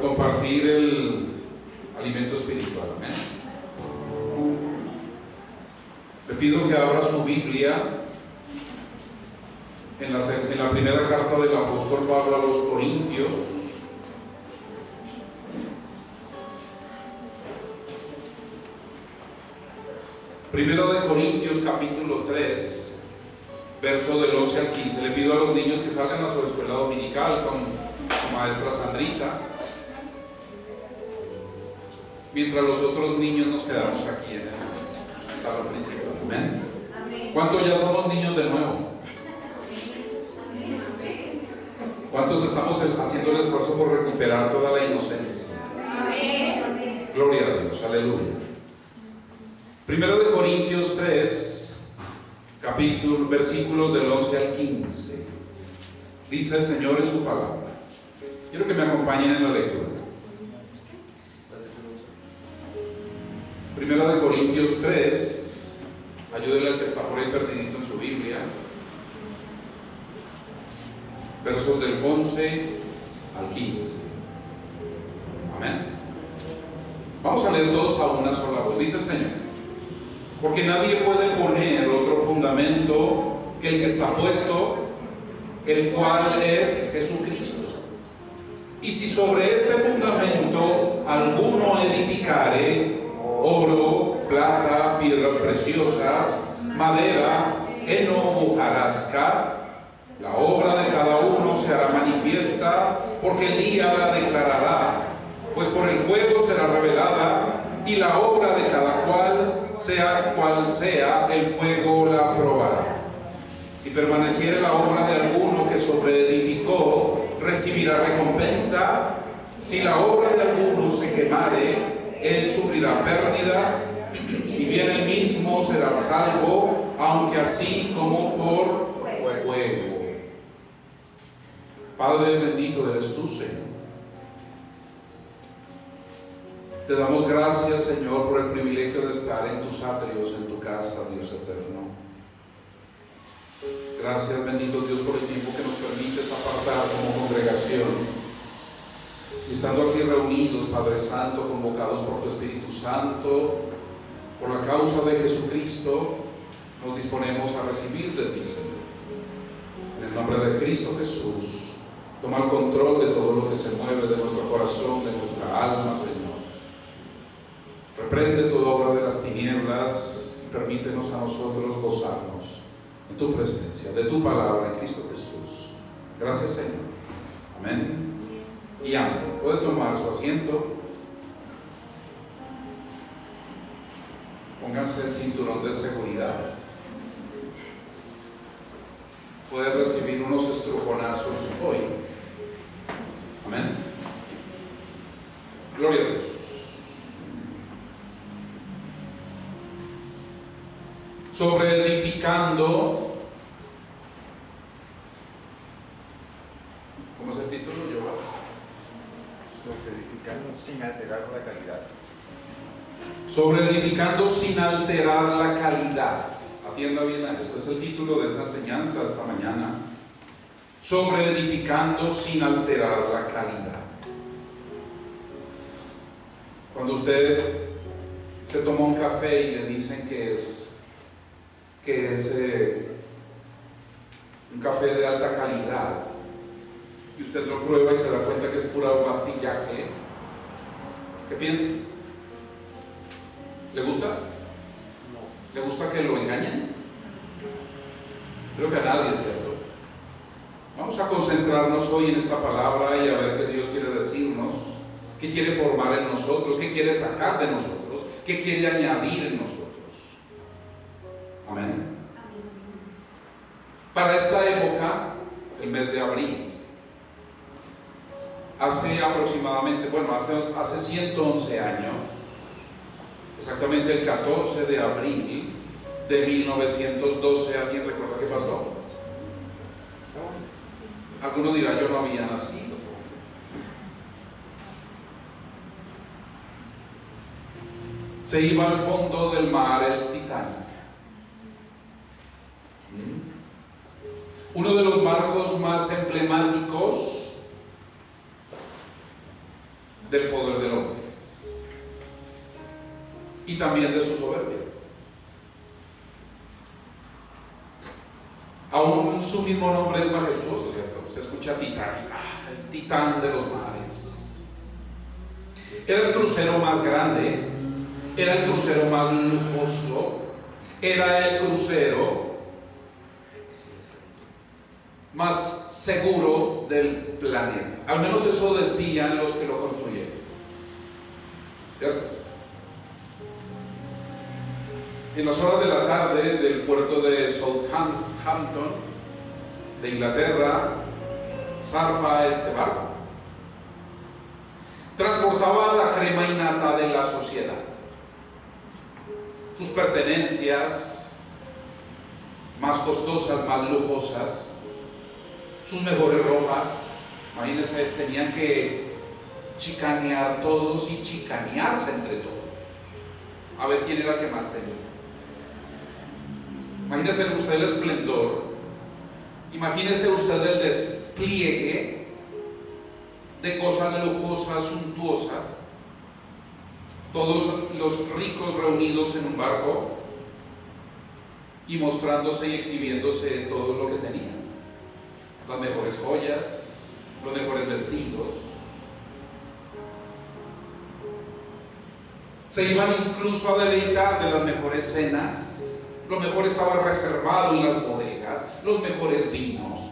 compartir el alimento espiritual. Amén. Le pido que abra su Biblia en la primera carta del apóstol Pablo a los Corintios. Primero de Corintios capítulo 3, verso del 11 al 15. Le pido a los niños que salgan a su escuela dominical con su maestra Sandrita, mientras los otros niños nos quedamos aquí en el salón principal. Amén. ¿Cuántos ya somos niños de nuevo? ¿Cuántos estamos haciendo el esfuerzo por recuperar toda la inocencia? Gloria a Dios, aleluya. Primero de Corintios 3, versículos del 11 al 15. Dice el Señor en su palabra. Quiero que me acompañen en la lectura. Primero de Corintios 3, ayúdenle al que está por ahí perdidito en su Biblia. Versos del 11 al 15. Amén. Vamos a leer todos a una sola voz. Dice el Señor: porque nadie puede poner otro fundamento que el que está puesto, el cual es Jesucristo. Y si sobre este fundamento alguno edificare oro, plata, piedras preciosas, madera, heno, hojarasca, la obra de cada uno se hará manifiesta, porque el día la declarará, pues por el fuego será revelada, y la obra de cada cual, sea cual sea, el fuego la probará. Si permaneciere la obra de alguno que sobreedificó, recibirá recompensa. Si la obra de alguno se quemare, él sufrirá pérdida, si bien él mismo será salvo, aunque así como por fuego. Padre bendito eres tú, Señor. Te damos gracias, Señor, por el privilegio de estar en tus atrios, en tu casa, Dios eterno. Gracias, bendito Dios, por el tiempo que nos permites apartar como congregación. Y estando aquí reunidos, Padre Santo, convocados por tu Espíritu Santo, por la causa de Jesucristo, nos disponemos a recibir de ti, Señor. En el nombre de Cristo Jesús, toma el control de todo lo que se mueve de nuestro corazón, de nuestra alma, Señor. Reprende toda obra de las tinieblas y permítenos a nosotros gozarnos en tu presencia, de tu palabra en Cristo Jesús. Gracias, Señor. Amén y amén. Puede tomar su asiento. Pónganse el cinturón de seguridad. Puede recibir unos estrujonazos hoy. Amén. Gloria a Dios. Sobre edificando, ¿cómo es el título? Sobre edificando sin alterar la calidad. Sobre edificando sin alterar la calidad. Atienda bien a esto, es el título de esta enseñanza esta mañana. Sobre edificando sin alterar la calidad. Cuando usted se toma un café y le dicen que es un café de alta calidad, y usted lo prueba y se da cuenta que es puro pastillaje, ¿qué piensa? ¿Le gusta? No. ¿Le gusta que lo engañen? Creo que a nadie, ¿cierto? Vamos a concentrarnos hoy en esta palabra y a ver qué Dios quiere decirnos, qué quiere formar en nosotros, qué quiere sacar de nosotros, qué quiere añadir en nosotros. Amén. Para esta época, el mes de abril, hace aproximadamente, hace 111 años, exactamente el 14 de abril de 1912, ¿alguien recuerda qué pasó? Alguno dirá, yo no había nacido. Se iba al fondo del mar el Titanic. Uno de los barcos más emblemáticos del poder del hombre y también de su soberbia. Aún su mismo nombre es majestuoso, ¿cierto? Se escucha Titanic, el titán de los mares. Era el crucero más grande, era el crucero más lujoso, era el crucero más seguro del planeta. Al menos eso decían los que lo construyeron, ¿cierto? En las horas de la tarde del puerto de Southampton, de Inglaterra, zarpa este barco. Transportaba la crema innata de la sociedad, sus pertenencias más costosas, más lujosas, sus mejores ropas. Imagínense, tenían que chicanear todos y chicanearse entre todos, a ver quién era el que más tenía. Imagínese usted el esplendor, imagínese usted el despliegue de cosas lujosas, suntuosas, todos los ricos reunidos en un barco y mostrándose y exhibiéndose todo lo que tenían, las mejores joyas, los mejores vestidos. Se iban incluso a deleitar de las mejores cenas. Lo mejor estaba reservado en las bodegas, los mejores vinos,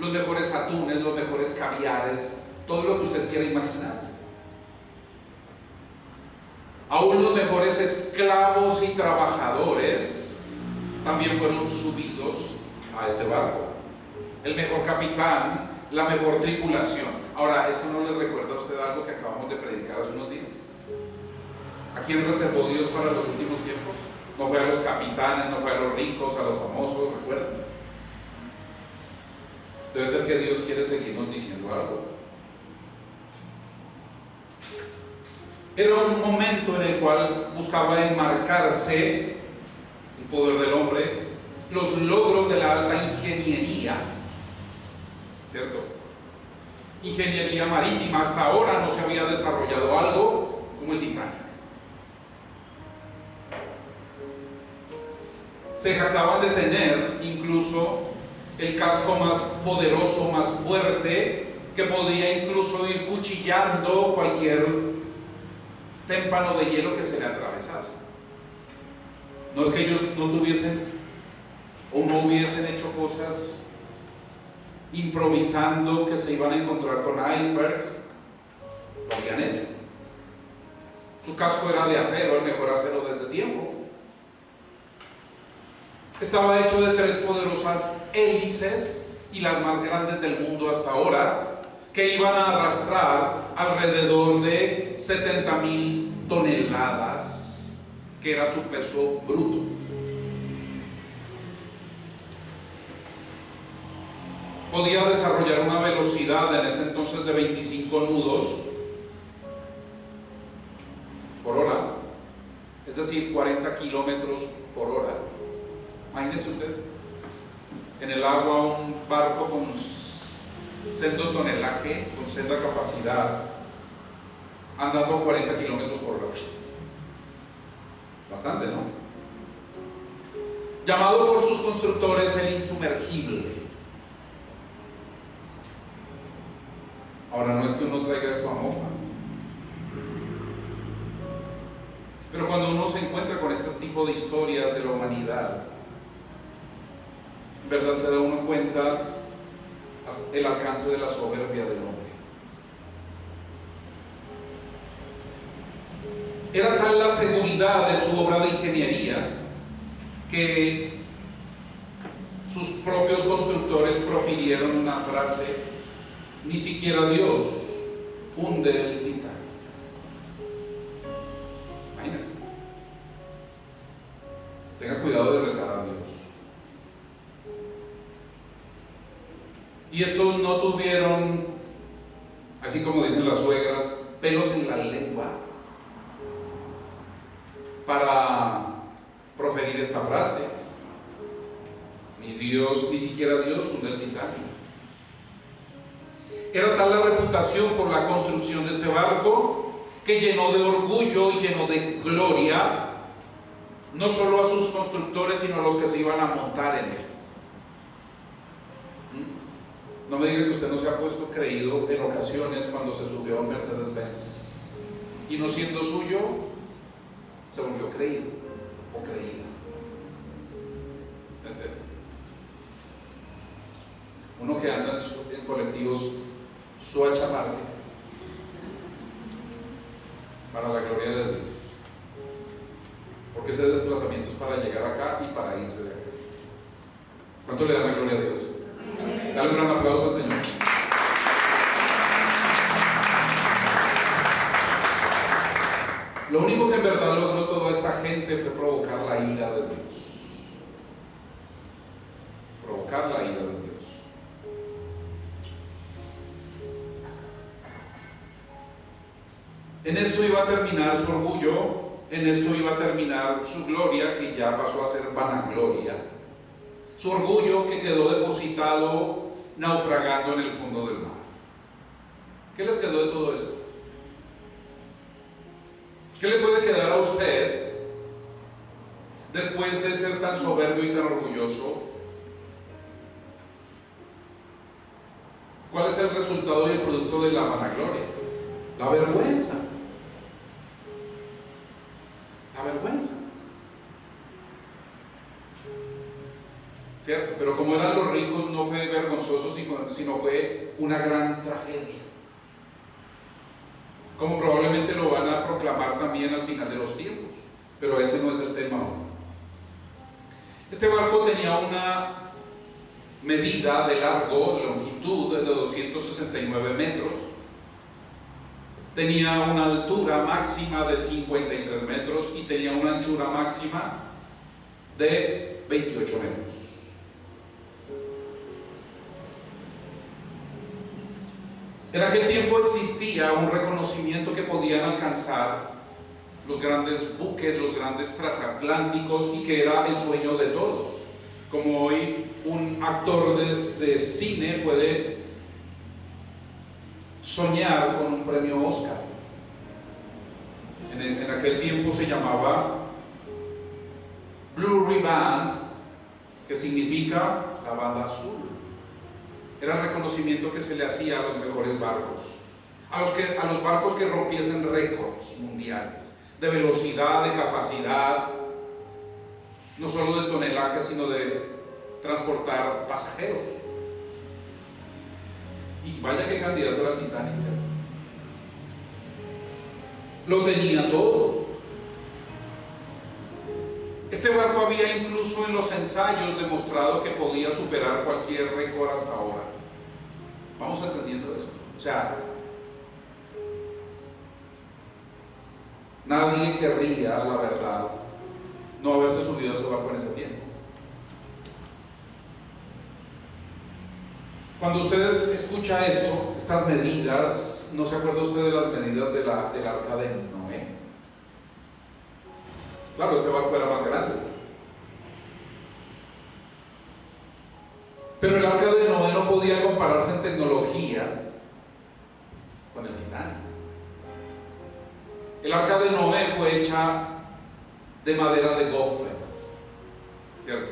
los mejores atunes, los mejores caviares, todo lo que usted quiera imaginarse. Aún los mejores esclavos y trabajadores también fueron subidos a este barco. El mejor capitán, la mejor tripulación. Ahora, ¿esto no le recuerda a usted algo que acabamos de predicar hace unos días? ¿A quién reservó Dios para los últimos tiempos? No fue a los capitanes, no fue a los ricos, a los famosos, ¿recuerdan? Debe ser que Dios quiere seguirnos diciendo algo. Era un momento en el cual buscaba enmarcarse el poder del hombre, los logros de la alta ingeniería, ¿cierto? Ingeniería marítima. Hasta ahora no se había desarrollado algo como el Titanic. Se jactaban de tener incluso el casco más poderoso, más fuerte, que podía incluso ir cuchillando cualquier témpano de hielo que se le atravesase. No es que ellos no tuviesen o no hubiesen hecho cosas improvisando que se iban a encontrar con icebergs, lo habían hecho. Su casco era de acero, el mejor acero de ese tiempo. Estaba hecho de 3 poderosas hélices, y las más grandes del mundo hasta ahora, que iban a arrastrar alrededor de 70,000 toneladas, que era su peso bruto. Podía desarrollar una velocidad en ese entonces de 25 nudos por hora, es decir, 40 kilómetros por hora. Imagínese usted, en el agua un barco con sendo tonelaje, con senda capacidad, andando a 40 kilómetros por hora. Bastante, ¿no? Llamado por sus constructores el insumergible. Ahora, no es que uno traiga esto a mofa, pero cuando uno se encuentra con este tipo de historias de la humanidad, en verdad se da uno cuenta el alcance de la soberbia del hombre. Era tal la seguridad de su obra de ingeniería que sus propios constructores profirieron una frase: ni siquiera Dios hunde el Titanic. Imagínense. Tenga cuidado de retar a Dios. Y estos no tuvieron, así como dicen las suegras, pelos en la lengua para proferir esta frase: ni Dios, ni siquiera Dios hunde el Titanic. Era tal la reputación por la construcción de este barco que llenó de orgullo y llenó de gloria no solo a sus constructores, sino a los que se iban a montar en él. No me diga que usted no se ha puesto creído en ocasiones cuando se subió a un Mercedes-Benz y no siendo suyo se volvió creído o creída. Uno que anda en colectivos Suacha Marque, para la gloria de Dios, porque ese desplazamiento es para llegar acá y para irse de acá. ¿Cuánto le dan la gloria a Dios? Dale un gran aplauso al Señor. Lo único que en verdad logró toda esta gente fue provocar la ira de Dios. Provocar la ira de Dios. En esto iba a terminar su orgullo, en esto iba a terminar su gloria, que ya pasó a ser vanagloria. Su orgullo que quedó depositado naufragando en el fondo del mar. ¿Qué les quedó de todo esto? ¿Qué le puede quedar a usted después de ser tan soberbio y tan orgulloso? ¿Cuál es el resultado y el producto de la vanagloria? La vergüenza. La vergüenza. ¿Cierto? Pero como eran los ricos, no fue vergonzoso, sino fue una gran tragedia. Como probablemente lo van a proclamar también al final de los tiempos. Pero ese no es el tema hoy. Este barco tenía una medida de largo, de longitud de 269 metros. Tenía una altura máxima de 53 metros y tenía una anchura máxima de 28 metros. En aquel tiempo existía un reconocimiento que podían alcanzar los grandes buques, los grandes transatlánticos, y que era el sueño de todos. Como hoy un actor de cine puede soñar con un premio Oscar. En aquel tiempo se llamaba Blue Riband, que significa la banda azul. Era el reconocimiento que se le hacía a los mejores barcos, a los barcos que rompiesen récords mundiales de velocidad, de capacidad, no solo de tonelaje, sino de transportar pasajeros. Y vaya que candidato era el Titanic, ¿cierto? Lo tenía todo. Este barco había incluso en los ensayos demostrado que podía superar cualquier récord hasta ahora. Vamos entendiendo eso. O sea, nadie querría, la verdad, no haberse subido a ese barco en ese tiempo. Cuando usted escucha esto, estas medidas, ¿no se acuerda usted de las medidas del arca de Noé? Claro, este barco era más grande. Pero el arca de Noé no podía compararse en tecnología con el Titanic. El arca de Noé fue hecha de madera de gofre, ¿cierto?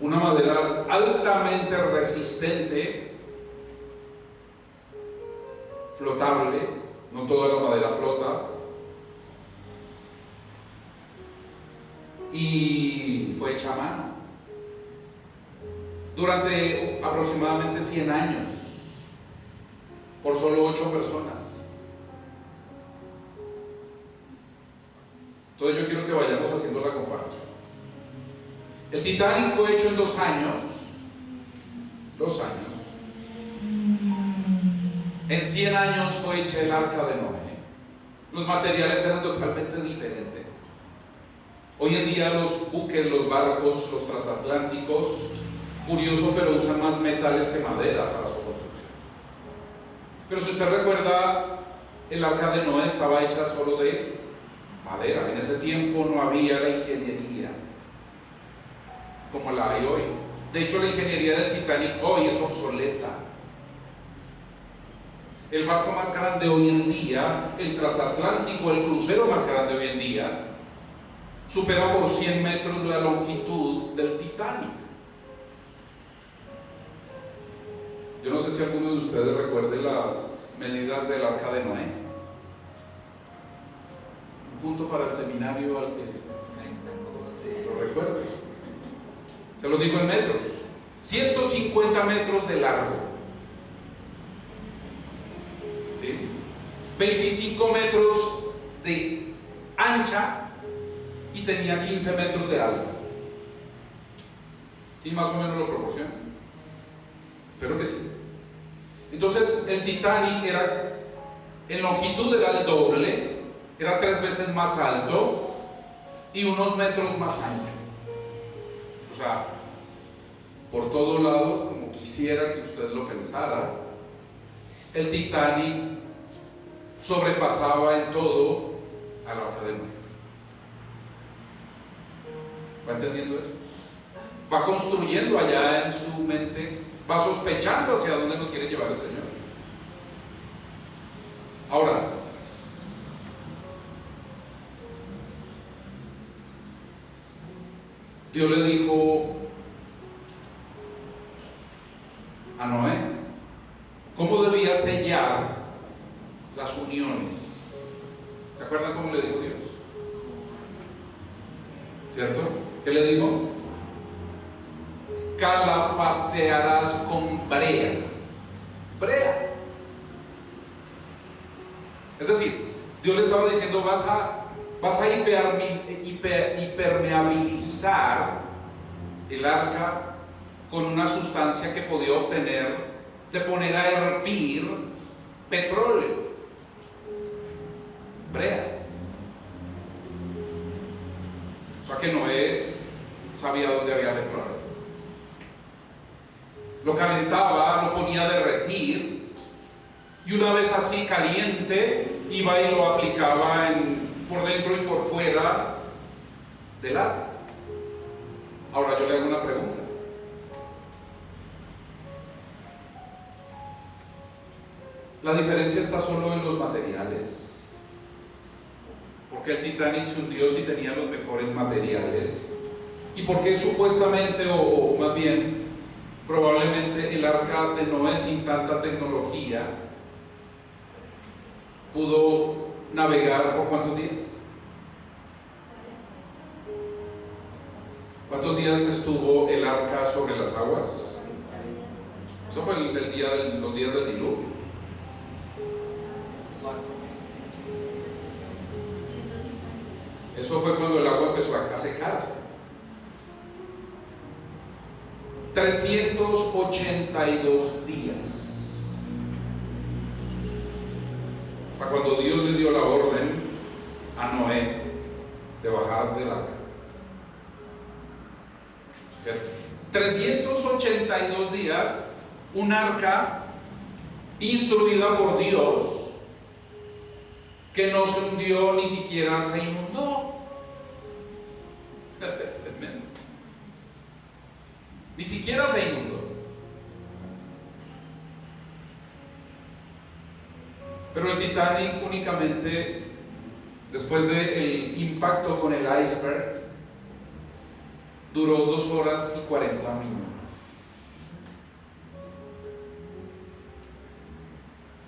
Una madera altamente resistente, flotable, no toda la madera flota, y fue hecha a mano durante aproximadamente 100 años por solo 8 personas. Entonces yo quiero que vayamos haciendo la comparación. El Titanic fue hecho en 2 años. 2 años. En 100 años fue hecha el arca de Noé. Los materiales eran totalmente diferentes. Hoy en día los buques, los barcos, los transatlánticos, curioso, pero usan más metales que madera para su construcción. Pero si usted recuerda, el arca de Noé estaba hecha solo de madera. En ese tiempo no había la ingeniería como la hay hoy. De hecho, la ingeniería del Titanic hoy es obsoleta. El barco más grande hoy en día, el transatlántico, el crucero más grande hoy en día, supera por 100 metros la longitud del Titanic. Yo no sé si alguno de ustedes recuerde las medidas del Arca de Noé. Un punto para el seminario al que lo recuerde. Se lo digo en metros. 150 metros de largo, ¿sí? 25 metros de ancha y tenía 15 metros de alta. ¿Sí? Más o menos lo proporciona. Espero que sí. Entonces el Titanic era, en longitud era el doble, era 3 veces más alto y unos metros más ancho. O sea, por todo lado, como quisiera que usted lo pensara, el Titanic sobrepasaba en todo al Arca de Noé. ¿Va entendiendo eso? Va construyendo allá en su mente, va sospechando hacia dónde nos quiere llevar el Señor. Ahora, Dios le dijo a Noé cómo debía sellar las uniones. ¿Se acuerdan cómo le dijo Dios? ¿Cierto? ¿Qué le dijo? Calafatearás con brea. Brea. Es decir, Dios le estaba diciendo, vas a hipermeabilizar el arca con una sustancia que podía obtener de poner a hervir petróleo, brea. O sea que Noé sabía dónde había petróleo. Lo calentaba, lo ponía a derretir, y una vez así caliente, iba y lo aplicaba por dentro y por fuera del arca. Ahora yo le hago una pregunta. La diferencia está solo en los materiales. Porque el Titanic se hundió si tenía los mejores materiales. Y porque supuestamente, o más bien, probablemente el arca de Noé sin tanta tecnología pudo navegar por ¿cuántos días? ¿Cuántos días estuvo el arca sobre las aguas? Eso fue los días del diluvio. Eso fue cuando el agua empezó a secarse. 382 días. Hasta cuando Dios le dio la orden a Noé de bajar del arca. ¿Cierto? 382 días, un arca instruida por Dios que no se hundió, ni siquiera se inundó. Ni siquiera se inundó. Pero el Titanic únicamente, después del impacto con el iceberg, duró 2 horas y 40 minutos.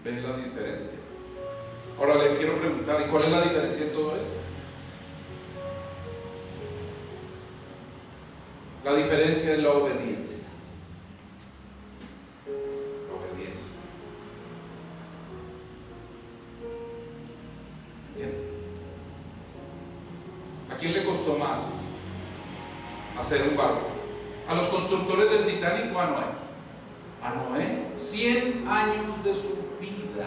¿Ven la diferencia? Ahora les quiero preguntar, ¿y cuál es la diferencia en todo esto? La diferencia es la obediencia. La obediencia. ¿Entienden? ¿A quién le costó más hacer un barco? ¿A los constructores del Titanic o a Noé? A Noé, 100 años de su vida.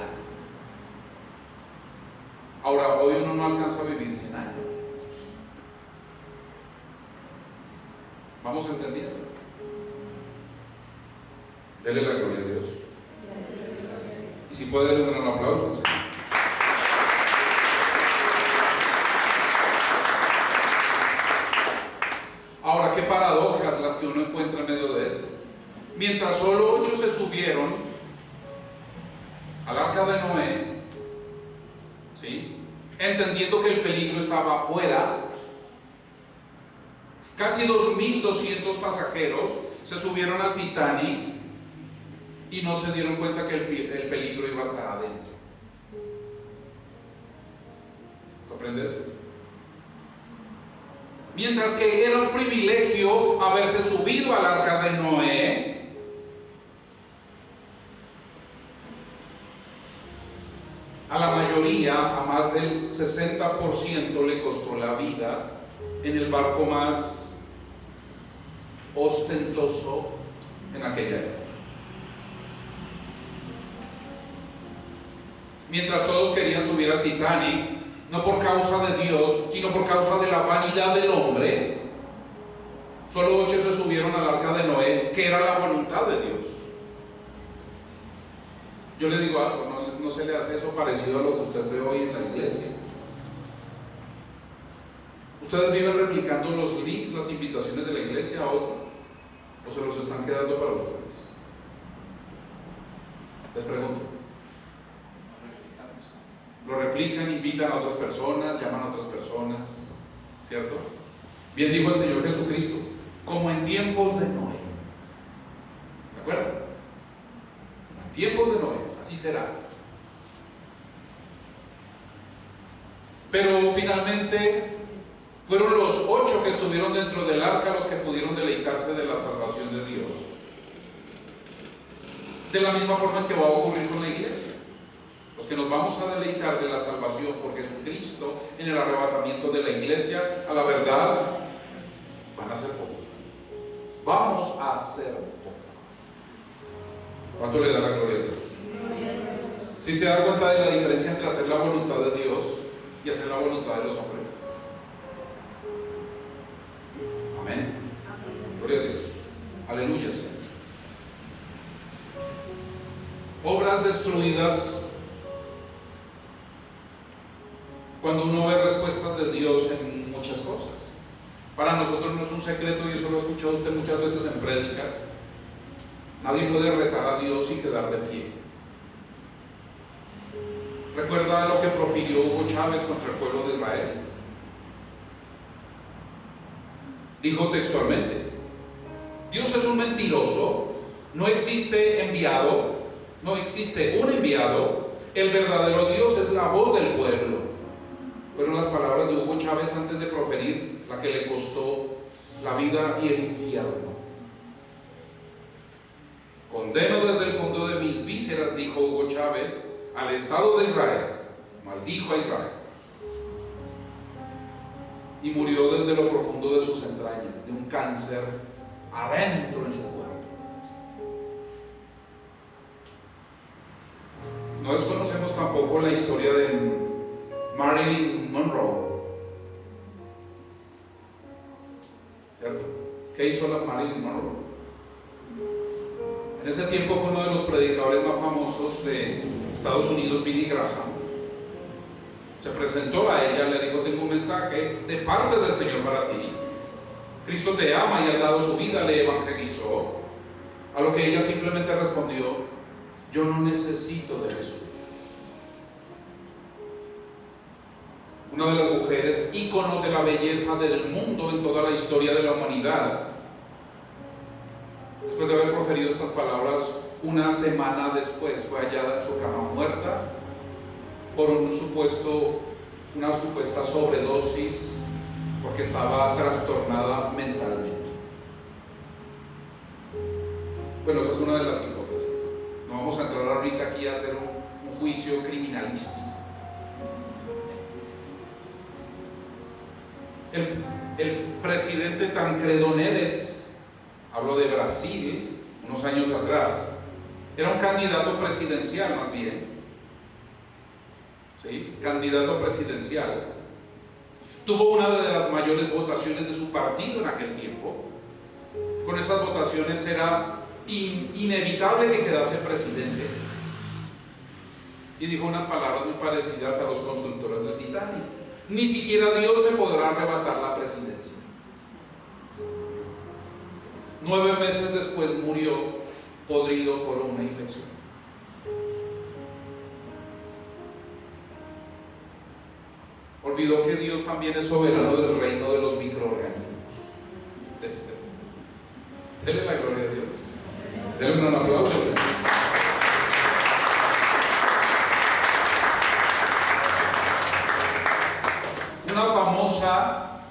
Ahora, hoy uno no alcanza a vivir 100 años. ¿Vamos entendiendo? Dele la gloria a Dios. Y si puede, darle un gran aplauso al Señor. Ahora, qué paradojas las que uno encuentra en medio de esto. Mientras solo 8 se subieron, al arca de Noé, ¿sí?, entendiendo que el peligro estaba afuera, casi 2.200 pasajeros se subieron al Titanic y no se dieron cuenta que el peligro iba a estar adentro. ¿Comprendes? Mientras que era un privilegio haberse subido al arca de Noé, a la mayoría, a más del 60%, le costó la vida en el barco más ostentoso en aquella época. Mientras todos querían subir al Titanic, no por causa de Dios, sino por causa de la vanidad del hombre, solo 8 se subieron al arca de Noé, que era la voluntad de Dios. Yo le digo algo, no se le hace eso parecido a lo que usted ve hoy en la iglesia. ¿Ustedes viven replicando los links, las invitaciones de la iglesia a otros? ¿O se los están quedando para ustedes? Les pregunto. Lo replican, invitan a otras personas, llaman a otras personas, ¿cierto? Bien dijo el Señor Jesucristo, como en tiempos de Noé. ¿De acuerdo? Como en tiempos de Noé, así será. Pero finalmente fueron los 8 que estuvieron dentro del arca los que pudieron deleitarse de la salvación de Dios. De la misma forma que va a ocurrir con la iglesia. Los que nos vamos a deleitar de la salvación por Jesucristo en el arrebatamiento de la iglesia, a la verdad, van a ser pocos. Vamos a ser pocos. ¿Cuánto le da la gloria a Dios? Si se da cuenta de la diferencia entre hacer la voluntad de Dios y hacer la voluntad de los hombres. Amén. Gloria a Dios. Aleluya, Señor. Obras destruidas. Cuando uno ve respuestas de Dios en muchas cosas. Para nosotros no es un secreto, y eso lo ha escuchado usted muchas veces en prédicas. Nadie puede retar a Dios y quedar de pie. ¿Recuerda lo que profirió Hugo Chávez contra el pueblo de Israel? Dijo textualmente: Dios es un mentiroso, no existe enviado, no existe un enviado, el verdadero Dios es la voz del pueblo. Fueron las palabras de Hugo Chávez antes de proferir la que le costó la vida y el infierno. Condeno desde el fondo de mis vísceras, dijo Hugo Chávez, al Estado de Israel. Maldijo a Israel. Y murió desde lo profundo de sus entrañas, de un cáncer adentro en su cuerpo. No desconocemos tampoco la historia de Marilyn Monroe, ¿cierto? ¿Qué hizo la Marilyn Monroe? En ese tiempo fue uno de los predicadores más famosos de Estados Unidos, Billy Graham. Se presentó a ella, le dijo: tengo un mensaje de parte del Señor para ti. Cristo te ama y ha dado su vida, le evangelizó. A lo que ella simplemente respondió: yo no necesito de Jesús. Una de las mujeres íconos de la belleza del mundo en toda la historia de la humanidad, después de haber proferido estas palabras, una semana después fue hallada en su cama muerta por una supuesta sobredosis, porque estaba trastornada mentalmente. Bueno, esa es una de las hipótesis. No vamos a entrar ahorita aquí a hacer un juicio criminalístico. El presidente Tancredo Neves, hablo de Brasil, unos años atrás, era un candidato presidencial más bien, ¿sí? Candidato presidencial. Tuvo una de las mayores votaciones de su partido en aquel tiempo. Con esas votaciones era inevitable que quedase presidente. Y dijo unas palabras muy parecidas a los constructores del Titanic: ni siquiera Dios me podrá arrebatar la presidencia. 9 meses después murió podrido por una infección. olvidó que Dios también es soberano del reino de los microorganismos. Dele la gloria a Dios. Dele un gran aplauso al Señor. Una famosa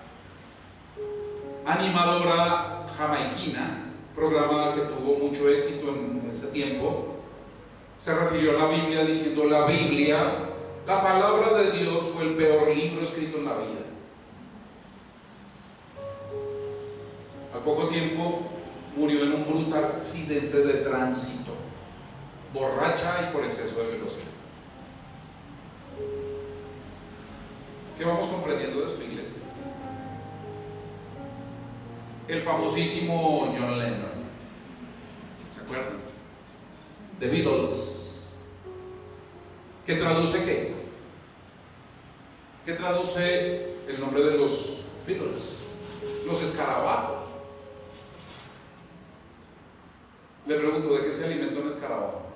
animadora jamaiquina, programa que tuvo mucho éxito en ese tiempo, se refirió a la Biblia diciendo: la Biblia, la palabra de Dios, fue el peor libro escrito en la vida. Al poco tiempo murió en un brutal accidente de tránsito, borracha y por exceso de velocidad. ¿Qué vamos comprendiendo de esto, iglesia? El famosísimo John Lennon, ¿se acuerdan? The Beatles. ¿Qué traduce qué? ¿Qué traduce el nombre de los Beatles? Los escarabajos. Le pregunto, ¿de qué se alimenta un escarabajo?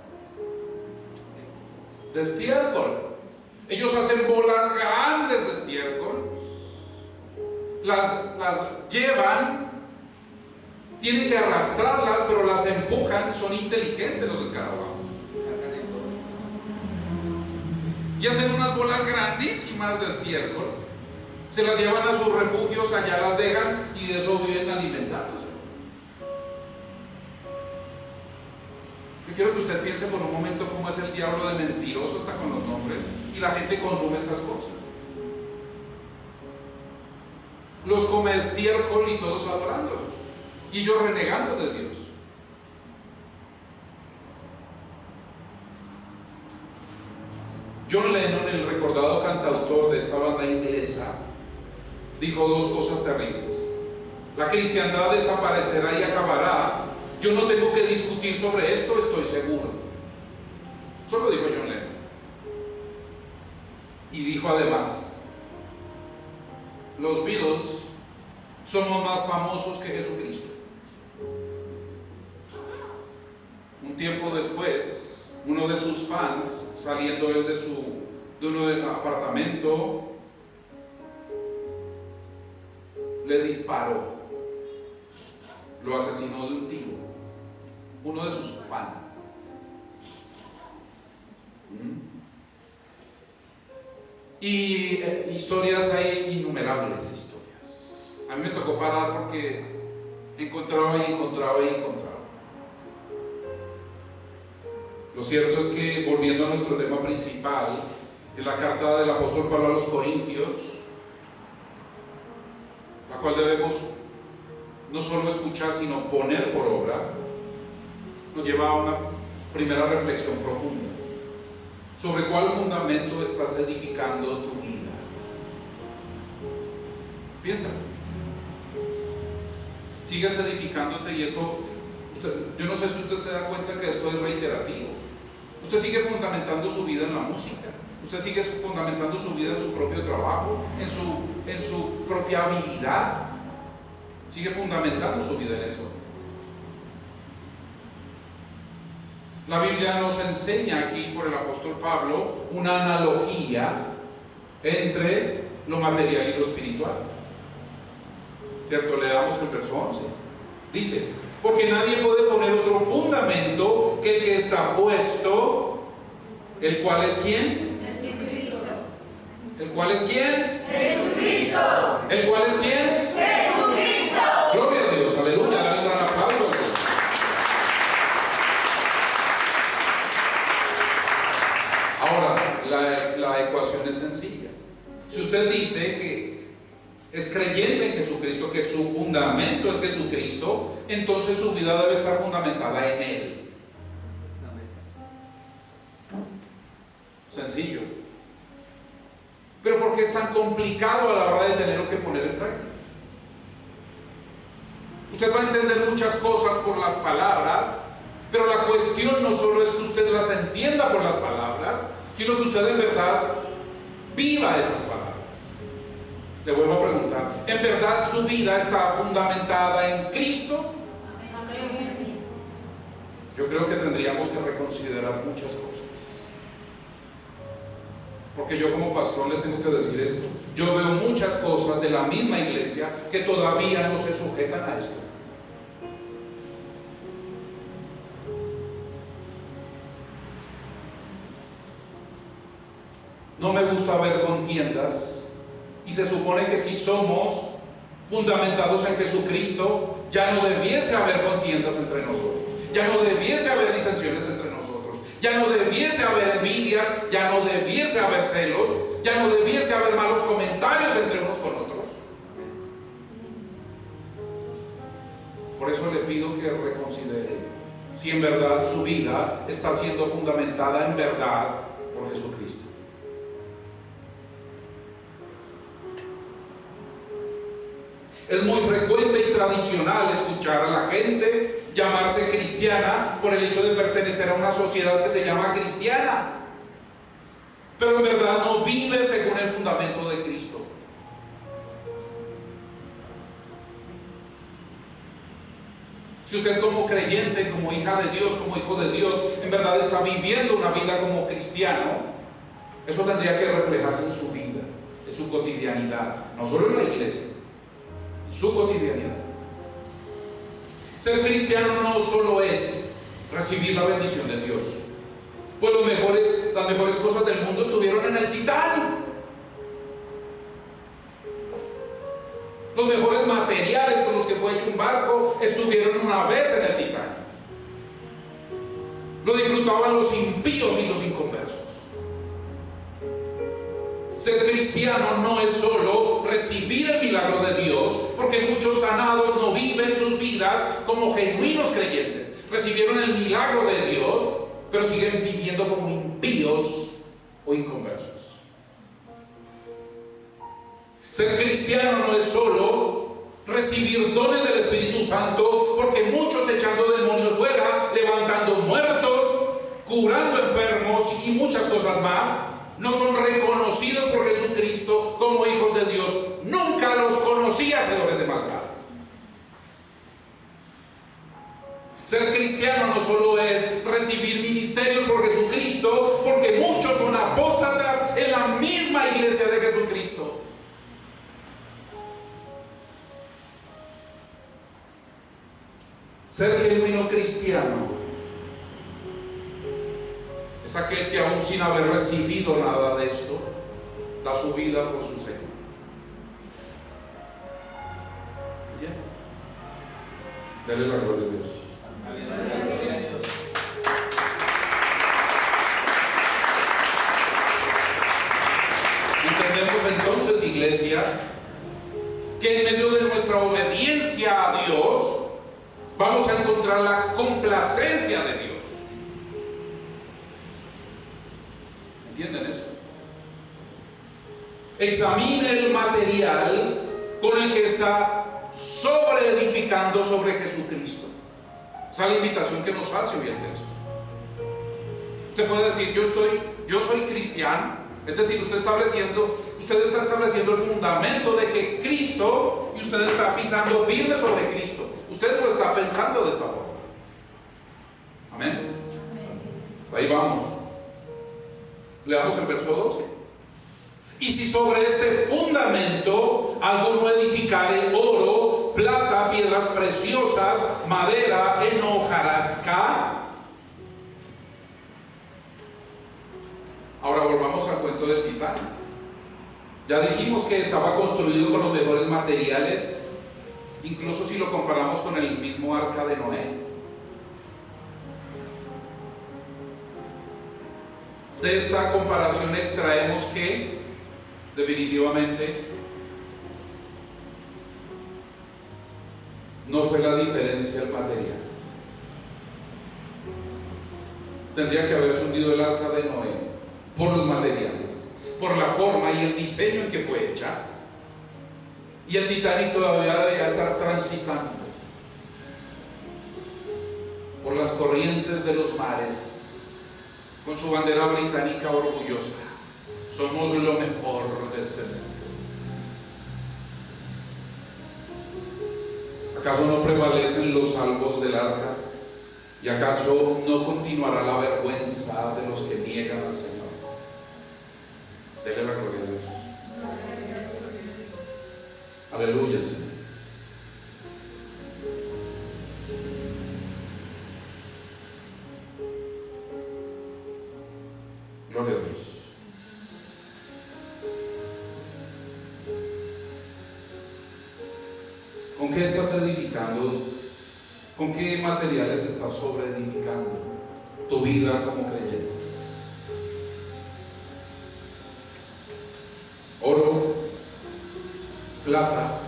De estiércol. Ellos hacen bolas grandes de estiércol, las llevan, tienen que arrastrarlas, pero las empujan. Son inteligentes los escarabajos. Y hacen unas bolas grandísimas de estiércol, se las llevan a sus refugios, allá las dejan y de eso viven alimentándose. Yo quiero que usted piense por un momento cómo es el diablo de mentiroso hasta con los nombres, y la gente consume estas cosas. Los come estiércol y todos adorándolo, y ellos renegando de Dios. John Lennon, el recordado cantautor de esta banda inglesa, dijo dos cosas terribles: la cristiandad desaparecerá y acabará. Yo no tengo que discutir sobre esto, estoy seguro. Eso lo dijo John Lennon. Y dijo además: los Beatles somos más famosos que Jesucristo. Un tiempo después, uno de sus fans, saliendo él de un apartamento, le disparó, lo asesinó de un tiro. Uno de sus fans. Y historias, hay innumerables historias. A mí me tocó parar porque encontraba. Lo cierto es que, volviendo a nuestro tema principal, en la carta del apóstol Pablo a los Corintios, la cual debemos no solo escuchar, sino poner por obra, nos lleva a una primera reflexión profunda. ¿Sobre cuál fundamento estás edificando tu vida? Piensa. Sigues edificándote, y esto, yo no sé si usted se da cuenta que esto es reiterativo. Usted sigue fundamentando su vida en la música. Usted sigue fundamentando su vida en su propio trabajo, en su propia habilidad. Sigue fundamentando su vida en eso. La Biblia nos enseña aquí por el apóstol Pablo una analogía entre lo material y lo espiritual. ¿Cierto? Le damos el verso 11. Dice: porque nadie puede poner otro fundamento que el que está puesto, ¿el cual es quién? Jesucristo. ¿El cual es quién? Jesucristo. ¿El cual es quién? Jesucristo. Gloria a Dios, aleluya, dale un gran aplauso al Señor. Ahora, la ecuación es sencilla. Si usted dice que es creyente en Jesucristo, que su fundamento es Jesucristo, entonces su vida debe estar fundamentada en Él. Sencillo. Pero ¿por qué es tan complicado a la hora de tenerlo que poner en práctica? Usted va a entender muchas cosas por las palabras, pero la cuestión no solo es que usted las entienda por las palabras, sino que usted en verdad viva esas palabras. Le vuelvo a preguntar: ¿en verdad su vida está fundamentada en Cristo? Amén. Yo creo que tendríamos que reconsiderar muchas cosas. Porque yo como pastor les tengo que decir esto. Yo veo muchas cosas de la misma iglesia que todavía no se sujetan a esto. No me gusta ver contiendas, y se supone que si somos fundamentados en Jesucristo, ya no debiese haber contiendas entre nosotros, ya no debiese haber disensiones entre nosotros, ya no debiese haber envidias, ya no debiese haber celos, ya no debiese haber malos comentarios entre unos con otros. Por eso le pido que reconsidere si en verdad su vida está siendo fundamentada en verdad por Jesucristo. Es muy frecuente y tradicional escuchar a la gente llamarse cristiana por el hecho de pertenecer a una sociedad que se llama cristiana, pero en verdad no vive según el fundamento de Cristo. Si usted como creyente, como hija de Dios, como hijo de Dios, en verdad está viviendo una vida como cristiano, eso tendría que reflejarse en su vida, en su cotidianidad, no solo en la iglesia, en su cotidianidad. Ser cristiano no solo es recibir la bendición de Dios, pues las mejores cosas del mundo estuvieron en el Titanic. Los mejores materiales con los que fue hecho un barco estuvieron una vez en el Titanic. Lo disfrutaban los impíos y los inconversos. Ser cristiano no es solo recibir el milagro de Dios, porque muchos sanados no viven sus vidas como genuinos creyentes. Recibieron el milagro de Dios, pero siguen viviendo como impíos o inconversos. Ser cristiano no es solo recibir dones del Espíritu Santo, porque muchos echando demonios fuera, levantando muertos, curando enfermos y muchas cosas más, no son reconocidos por Jesucristo como hijos de Dios. Nunca los conocí hacedores de maldad. Ser cristiano no solo es recibir ministerios por Jesucristo, porque muchos son apóstatas en la misma iglesia de Jesucristo. Ser genuino cristiano es aquel que aún sin haber recibido nada de esto, da su vida por su Señor. ¿Bien? Dale la gloria a Dios. Entendemos entonces, iglesia, que en medio de nuestra obediencia a Dios vamos a encontrar la complacencia de Dios. ¿Entienden eso? Examine el material con el que está sobreedificando sobre Jesucristo. Esa es la invitación que nos hace hoy el texto. Usted puede decir, yo soy cristiano. Es decir, usted está estableciendo el fundamento de que Cristo, y usted está pisando firme sobre Cristo. Usted lo está pensando de esta forma. Amén. Hasta ahí vamos. Leamos el verso 12. Y si sobre este fundamento alguno edificare oro, plata, piedras preciosas, madera, heno, hojarasca. Ahora volvamos al cuento del Titanic. Ya dijimos que estaba construido con los mejores materiales, incluso si lo comparamos con el mismo arca de Noé. De esta comparación extraemos que definitivamente no fue la diferencia el material. Tendría que haberse hundido el arca de Noé por los materiales, por la forma y el diseño en que fue hecha. Y el Titanic todavía debía estar transitando por las corrientes de los mares con su bandera británica orgullosa. Somos lo mejor de este mundo. ¿Acaso no prevalecen los salvos del arca? ¿Y acaso no continuará la vergüenza de los que niegan al Señor? Aleluya, Señor. Gloria a Dios. ¿Con qué estás edificando? ¿Con qué materiales estás sobreedificando tu vida como creyente? Oro, plata,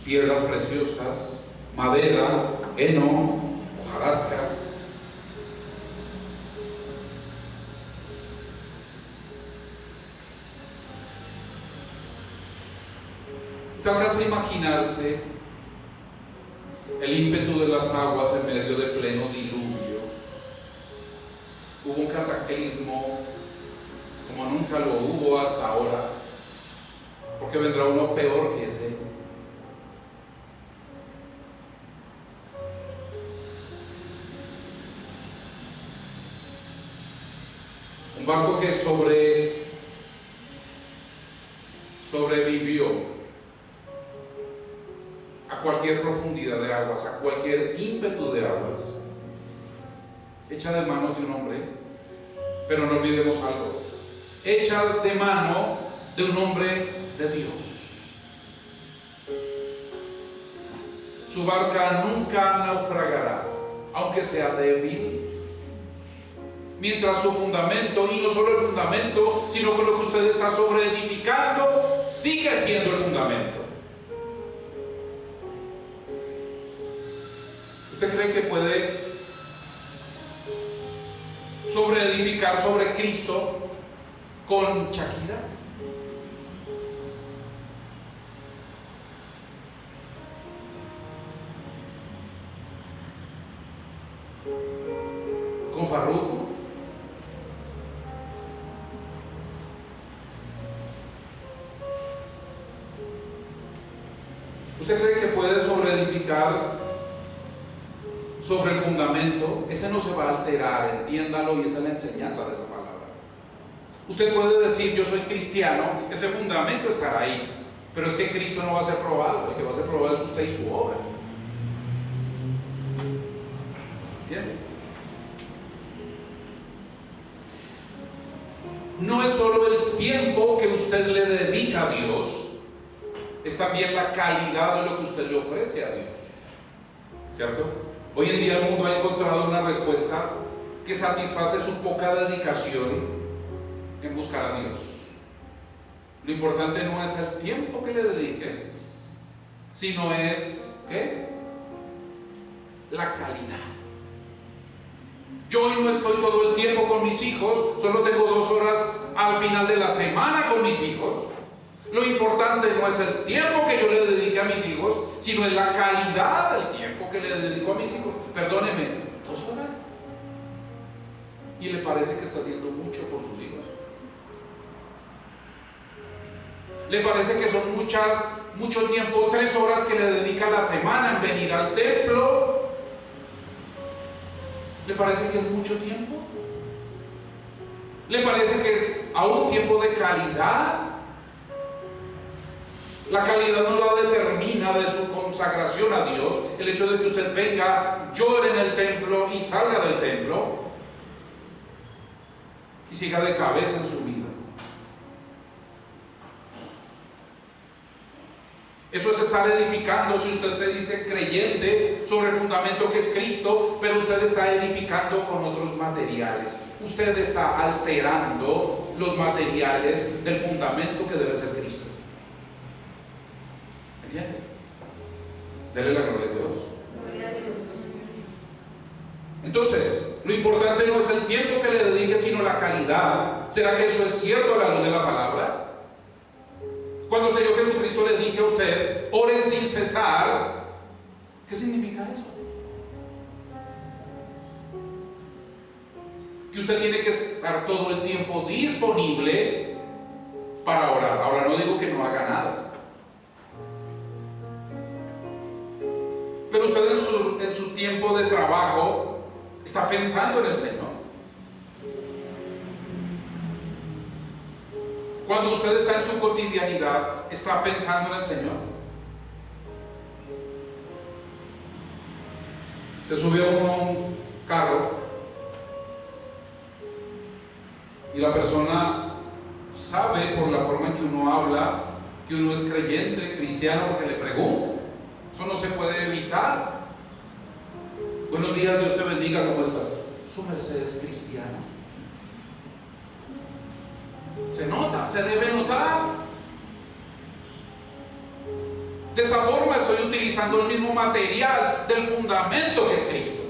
piedras preciosas, madera, heno, hojarasca. ¿Usted alcanza a imaginarse el ímpetu de las aguas en medio de pleno diluvio? Hubo un cataclismo como nunca lo hubo hasta ahora, porque vendrá uno peor que ese. Un barco que sobrevivió a cualquier profundidad de aguas, a cualquier ímpetu de aguas, hecha de mano de un hombre. Pero no olvidemos algo: hecha de mano de un hombre de Dios. Su barca nunca naufragará, aunque sea débil, mientras su fundamento, y no solo el fundamento, sino que lo que usted está sobreedificando, sigue siendo el fundamento. ¿Usted cree que puede sobreedificar sobre Cristo con Shakira? ¿Con Farruko? ¿Usted cree que puede sobreedificar sobre el fundamento? Ese no se va a alterar, entiéndalo, y esa es la enseñanza de esa palabra. Usted puede decir: yo soy cristiano, ese fundamento estará ahí, pero es que Cristo no va a ser probado. El que va a ser probado es usted y su obra. ¿Entiende? No es solo el tiempo que usted le dedica a Dios, es también la calidad de lo que usted le ofrece a Dios, ¿cierto? Hoy en día el mundo ha encontrado una respuesta que satisface su poca dedicación en buscar a Dios. Lo importante no es el tiempo que le dediques, sino es, ¿qué? La calidad. Yo hoy no estoy todo el tiempo con mis hijos, solo tengo 2 horas al final de la semana con mis hijos. Lo importante no es el tiempo que yo le dedique a mis hijos, sino es la calidad del tiempo que le dedico a mis hijos. Perdóneme, 2 horas. ¿Y le parece que está haciendo mucho por sus hijos? ¿Le parece que son mucho tiempo, 3 horas que le dedica a la semana en venir al templo? ¿Le parece que es mucho tiempo? ¿Le parece que es aún tiempo de calidad? La calidad no la determina de su consagración a Dios el hecho de que usted venga, llore en el templo y salga del templo y siga de cabeza en su vida. Eso es estar edificando. Si usted se dice creyente sobre el fundamento que es Cristo, pero usted está edificando con otros materiales, usted está alterando los materiales del fundamento que debe ser Cristo. ¿Entiende? Dele la gloria a Dios. Entonces, lo importante no es el tiempo que le dedique, sino la calidad. ¿Será que eso es cierto a la luz de la palabra? Cuando el Señor Jesucristo le dice a usted: oren sin cesar, ¿qué significa eso? Que usted tiene que estar todo el tiempo disponible para orar. Ahora, no digo que no haga nada, pero usted en su tiempo de trabajo está pensando en el Señor. Cuando usted está en su cotidianidad, ¿está pensando en el Señor? Se subió uno a un carro y la persona sabe por la forma en que uno habla que uno es creyente, cristiano, porque le pregunta. Eso no se puede evitar. Buenos días, Dios te bendiga, ¿cómo estás? Su merced es cristiano. Se nota, se debe notar. De esa forma estoy utilizando el mismo material del fundamento que es Cristo.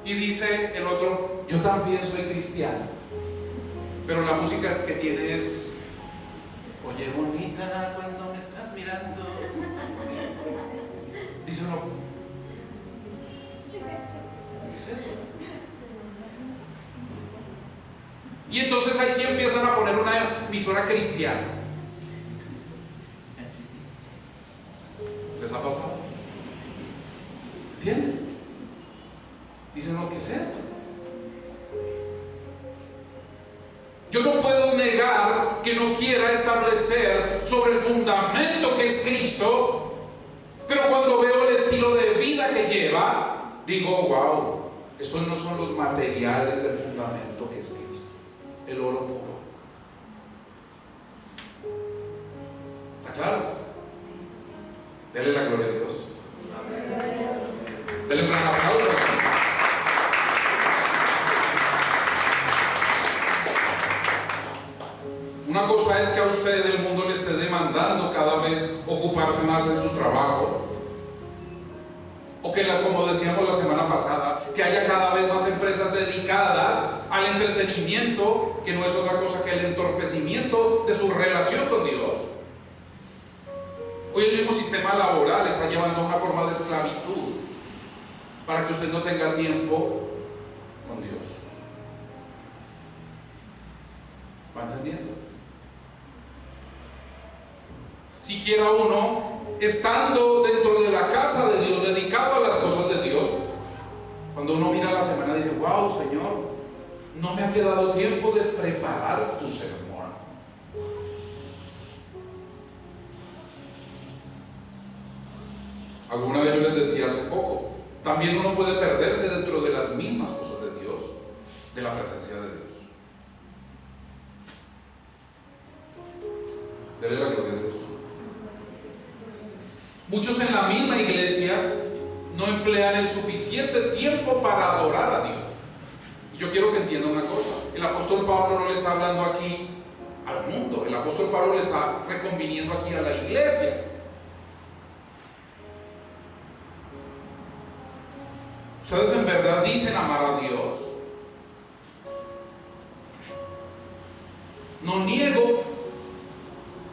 Y dice el otro, yo también soy cristiano, pero la música que tiene es, oye bonita, cuando me estás mirando. Dice uno, ¿qué es esto? Y entonces ahí sí empiezan a poner una emisora cristiana. ¿Les ha pasado? ¿Entienden? Dicen, no, ¿qué es esto? Yo no puedo negar que no quiera establecer sobre el fundamento que es Cristo, pero cuando veo el estilo de vida que lleva, digo, wow, esos no son los materiales del fundamento que es Cristo. El oro puro. ¿Está claro? Dele la gloria a Dios. Dele un gran aplauso. Una cosa es que a usted el mundo le esté demandando cada vez ocuparse más en su trabajo, o que como decíamos la semana pasada, que haya cada vez más empresas dedicadas al entretenimiento, que no es otra cosa que el entorpecimiento de su relación con Dios. Hoy el mismo sistema laboral está llevando a una forma de esclavitud para que usted no tenga tiempo con Dios. ¿Va entendiendo? Siquiera uno, estando dentro de la casa de Dios, dedicado a las cosas de Dios, cuando uno mira la semana dice, wow, Señor, no me ha quedado tiempo de preparar tu sermón. Alguna vez yo les decía hace poco, también uno puede perderse dentro de las mismas cosas de Dios, de la presencia de Dios. Dele la gloria a Dios. Muchos en la misma iglesia no emplean el suficiente tiempo para adorar a Dios. Y yo quiero que entiendan una cosa, el apóstol Pablo no le está hablando aquí al mundo, el apóstol Pablo le está reconviniendo aquí a la iglesia. ¿Ustedes en verdad dicen amar a Dios? No niego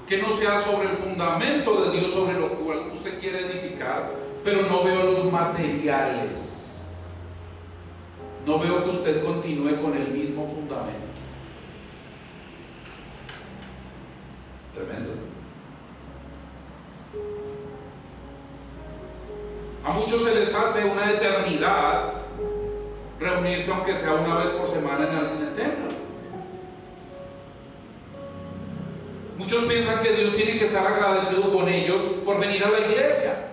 que no sea sobre el fundamento de Dios sobre lo cual usted quiere edificar, pero no veo los materiales. No veo que usted continúe con el mismo fundamento. Tremendo. A muchos se les hace una eternidad reunirse, aunque sea una vez por semana, en el templo. Muchos piensan que Dios tiene que estar agradecido con ellos por venir a la iglesia.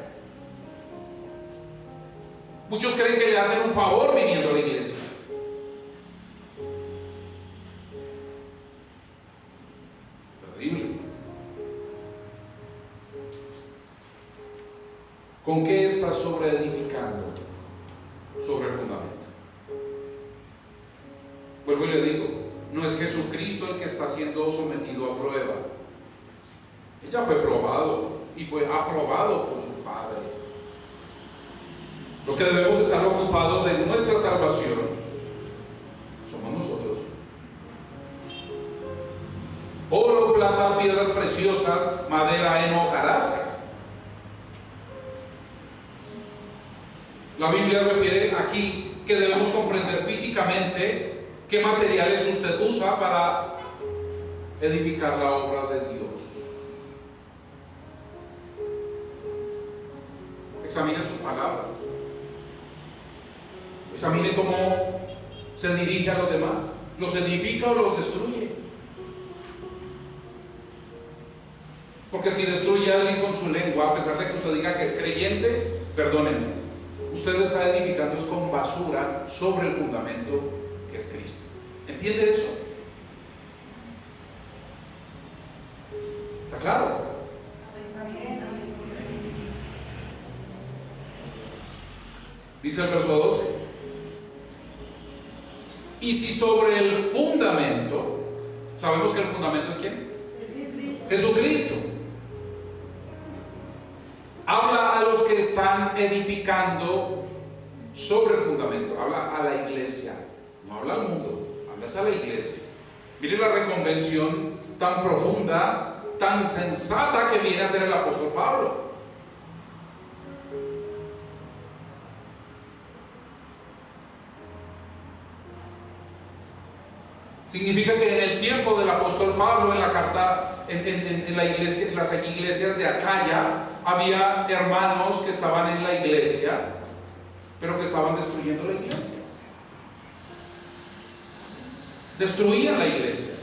Muchos creen que le hacen un favor viniendo a la iglesia. Terrible. ¿Con qué estás sobreedificando? Sobre el fundamento. Vuelvo y le digo, no es Jesucristo el que está siendo sometido a prueba. Él ya fue probado y fue aprobado por su Padre. Los que debemos estar ocupados de nuestra salvación somos nosotros. Oro, plata, piedras preciosas, madera, heno, hojarasca. La Biblia refiere aquí que debemos comprender físicamente qué materiales usted usa para edificar la obra de Dios. Examine sus palabras. Examine cómo se dirige a los demás. ¿Los edifica o los destruye? Porque si destruye a alguien con su lengua, a pesar de que usted diga que es creyente, perdónenme, usted está edificando es con basura sobre el fundamento que es Cristo. ¿Entiende eso? ¿Está claro? Dice el verso 12: y si sobre el fundamento, sabemos que el fundamento es ¿quién? Jesucristo. Habla a los que están edificando sobre el fundamento, habla a la iglesia, no habla al mundo, habla a la iglesia. Mire la reconvención tan profunda, tan sensata que viene a ser el apóstol Pablo. Significa que en el tiempo del apóstol Pablo, en la carta, en la iglesia, en las iglesias de Acaya, había hermanos que estaban en la iglesia, pero que estaban destruyendo la iglesia. Destruían la iglesia.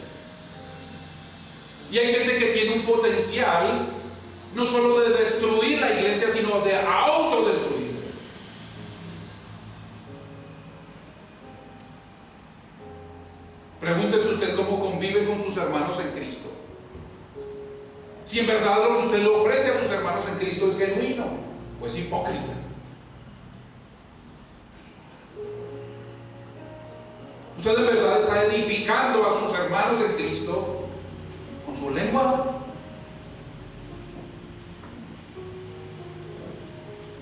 Y hay gente que tiene un potencial no solo de destruir la iglesia, sino de autodestruirse. Pregúntese usted cómo convive con sus hermanos en Cristo. Si en verdad lo que usted le ofrece a sus hermanos en Cristo es genuino o es hipócrita. Usted en verdad está edificando a sus hermanos en Cristo con su lengua.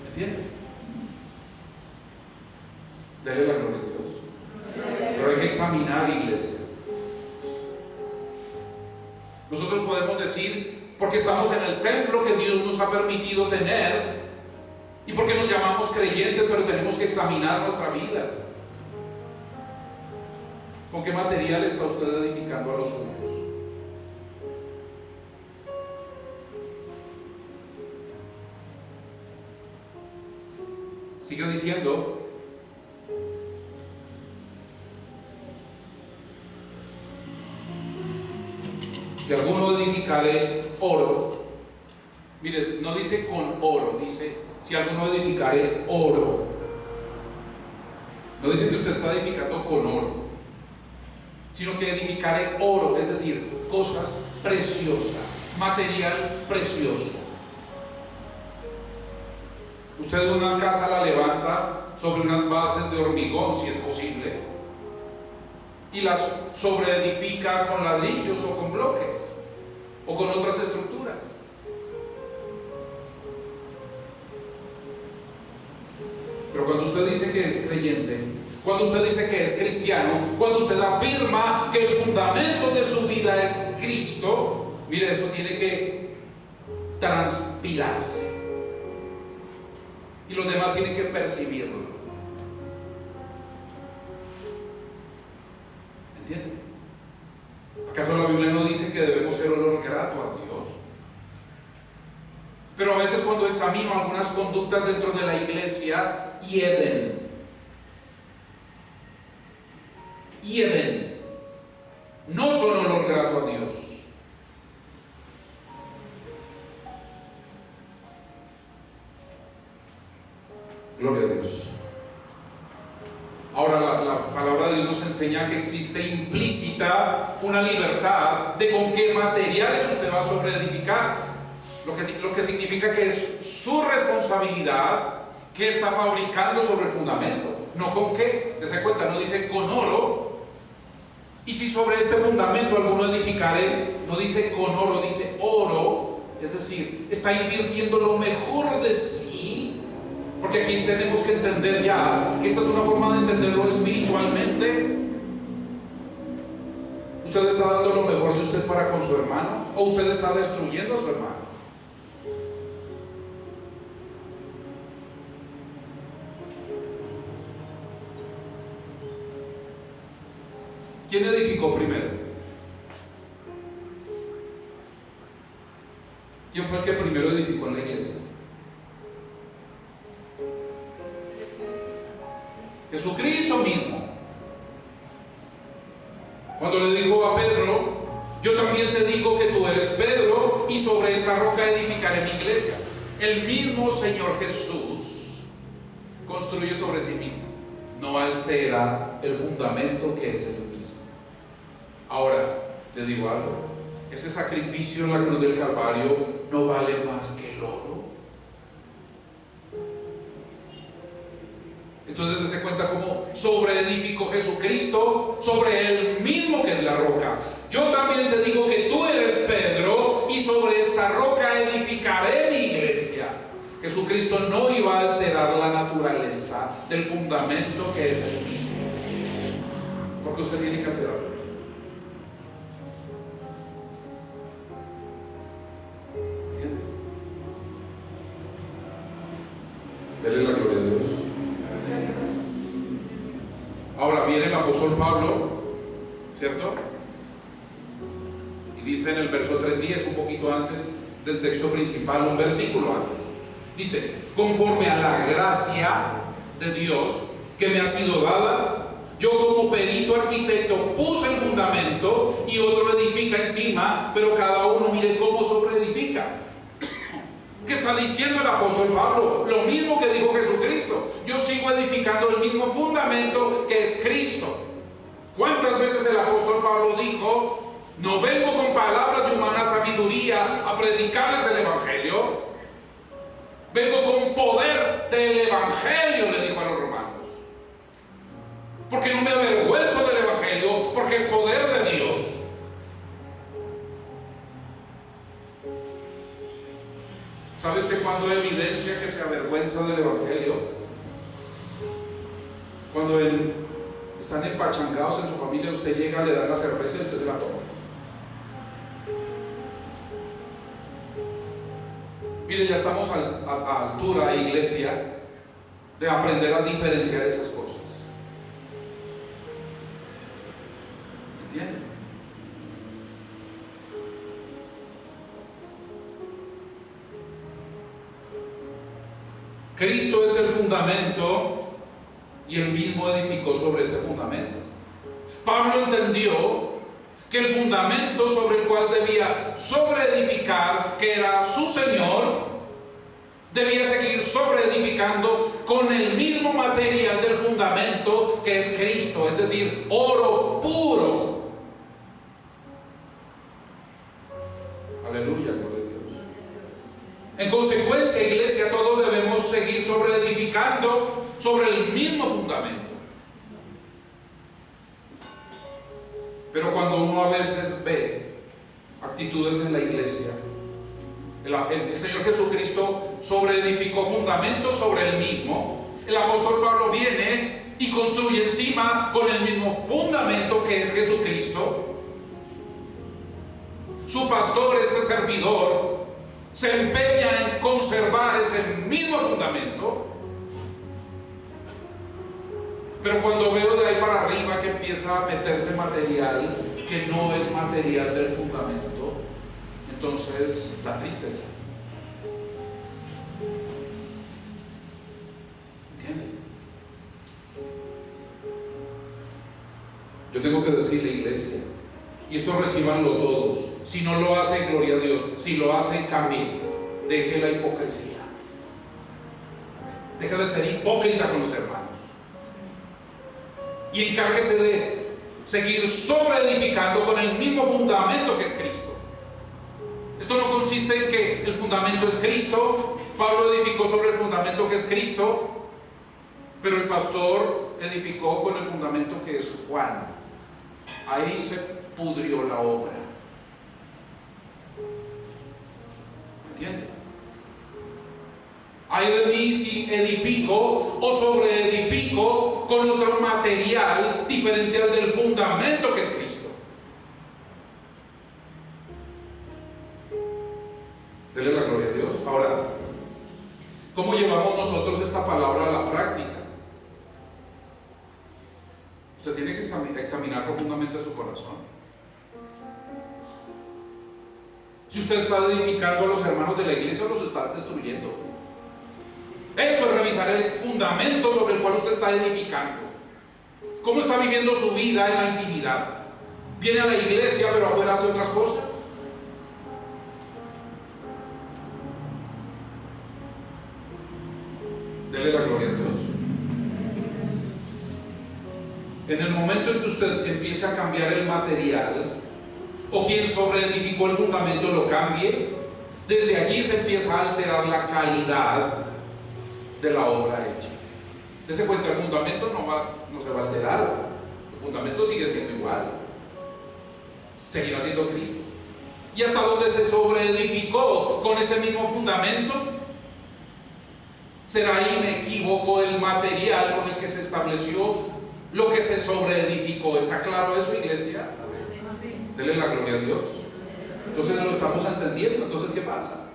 ¿Me entiende? Dele la gloria a Dios. Pero hay que examinar, iglesia. Nosotros podemos decir, porque estamos en el templo que Dios nos ha permitido tener y porque nos llamamos creyentes, pero tenemos que examinar nuestra vida. ¿Con qué material está usted edificando a los suyos? Sigue diciendo: si alguno edificare oro, mire, no dice con oro, dice si alguno edificare oro. No dice que usted está edificando con oro, sino que edificare oro, es decir, cosas preciosas, material precioso. Usted una casa la levanta sobre unas bases de hormigón, si es posible, y las sobreedifica con ladrillos o con bloques o con otras estructuras. Pero cuando usted dice que es creyente, cuando usted dice que es cristiano, cuando usted afirma que el fundamento de su vida es Cristo, mire, eso tiene que transpirarse y los demás tienen que percibirlo. ¿Entienden? ¿Acaso la Biblia no dice que debemos ser olor grato a Dios? Pero a veces cuando examino algunas conductas dentro de la iglesia, hieden, no son olor grato a Dios. Gloria a Dios. Ahora la palabra de Dios nos enseña que existe implícita una libertad de con qué materiales usted va a sobreedificar, lo que significa que es su responsabilidad que está fabricando sobre el fundamento, no con qué. Dese cuenta, no dice con oro, y si sobre este fundamento alguno edificare, no dice con oro, dice oro, es decir, está invirtiendo lo mejor de sí. Porque aquí tenemos que entender ya que esta es una forma de entenderlo espiritualmente. ¿Usted está dando lo mejor de usted para con su hermano o usted está destruyendo a su hermano? ¿Quién edificó primero? ¿Quién fue el que primero edificó en la iglesia? Jesucristo mismo. Cuando le dijo a Pedro: yo también te digo que tú eres Pedro, y sobre esta roca edificaré mi iglesia. El mismo Señor Jesús construye sobre sí mismo, no altera el fundamento que es el mismo. Ahora, le digo algo: ese sacrificio en la cruz del Calvario no vale más que el oro. Entonces dése cuenta cómo sobreedificó Jesucristo sobre él mismo, que es la roca. Yo también te digo que tú eres Pedro, y sobre esta roca edificaré mi iglesia. Jesucristo no iba a alterar la naturaleza del fundamento que es el mismo, porque usted tiene que alterarlo. ¿Entiende? Dele la gloria a Dios. Ahora viene el apóstol Pablo, ¿cierto? Y dice en el verso 3:10, un poquito antes del texto principal, un versículo antes, dice: conforme a la gracia de Dios que me ha sido dada, yo como perito arquitecto puse el fundamento y otro edifica encima, pero cada uno mire cómo sobreedifica. ¿Qué está diciendo el apóstol Pablo? Lo mismo que dijo Jesucristo: yo sigo edificando el mismo fundamento que es Cristo. ¿Cuántas veces el apóstol Pablo dijo: no vengo con palabras de humana sabiduría a predicarles el evangelio, vengo con poder del evangelio, le dijo a los romanos, porque no me avergüenzo del evangelio, porque es poder de Dios? ¿Sabe usted cuándo evidencia que se avergüenza del evangelio? Cuando están empachangados en su familia, usted llega, le da la cerveza y usted se la toma. Mire, ya estamos a altura, iglesia, de aprender a diferenciar esas cosas. ¿Entienden? Cristo es el fundamento, y él mismo edificó sobre este fundamento. Pablo entendió que el fundamento sobre el cual debía sobreedificar, que era su Señor, debía seguir sobreedificando con el mismo material del fundamento que es Cristo, es decir, oro puro. Aleluya, gloria a Dios. En consecuencia, iglesia, todos debemos seguir sobreedificando sobre el mismo fundamento. Pero cuando uno a veces ve actitudes en la iglesia, el Señor Jesucristo sobreedificó fundamentos sobre el mismo. El apóstol Pablo viene y construye encima con el mismo fundamento que es Jesucristo. Su pastor, este servidor, se empeña en conservar ese mismo fundamento. Pero cuando veo de ahí para arriba que empieza a meterse material que no es material del fundamento, entonces da tristeza. ¿Entienden? Yo tengo que decirle, iglesia, y esto recíbanlo todos: si no lo hacen, gloria a Dios; si lo hacen, cambien. Deje la hipocresía. Deje de ser hipócrita con los hermanos. Y encárguese de seguir sobreedificando con el mismo fundamento que es Cristo. Esto no consiste en que el fundamento es Cristo. Pablo edificó sobre el fundamento que es Cristo, pero el pastor edificó con el fundamento que es Juan. Ahí se pudrió la obra. ¿Me entiende? Ay de mí si edifico o sobreedifico con otro material diferente al del fundamento que es Cristo. Dele la gloria a Dios. Ahora, ¿cómo llevamos nosotros esta palabra a la práctica? Usted tiene que examinar profundamente su corazón. Si usted está edificando a los hermanos de la iglesia, los está destruyendo. Eso es revisar el fundamento sobre el cual usted está edificando. ¿Cómo está viviendo su vida en la intimidad? Viene a la iglesia, pero afuera hace otras cosas. Dele la gloria a Dios. En el momento en que usted empiece a cambiar el material, o quien sobreedificó el fundamento lo cambie, desde allí se empieza a alterar la calidad de la obra hecha. Dese cuenta, el fundamento no se va a alterar, el fundamento sigue siendo igual, seguirá siendo Cristo. Y hasta donde se sobreedificó con ese mismo fundamento, será inequívoco el material con el que se estableció lo que se sobreedificó. ¿Está claro eso, iglesia? Dele la gloria a Dios. Entonces lo estamos entendiendo. Entonces, ¿qué pasa?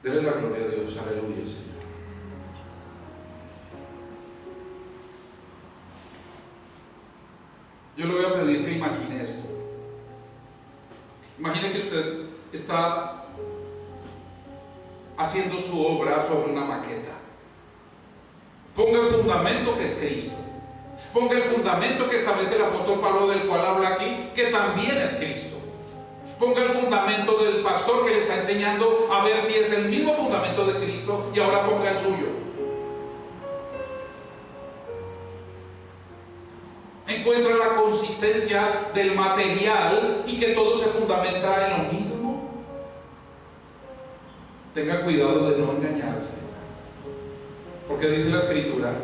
Dele la gloria a Dios. Aleluya, Señor. Yo le voy a pedir que imagine esto. Imagine que usted está haciendo su obra sobre una maqueta. Ponga el fundamento que es Cristo. Ponga el fundamento que establece el apóstol Pablo, del cual habla aquí, que también es Cristo. Ponga el fundamento del pastor que le está enseñando a ver si es el mismo fundamento de Cristo, y ahora ponga el suyo. Encuentra la consistencia del material y que todo se fundamenta en lo mismo. Tenga cuidado de no engañarse, porque dice la Escritura: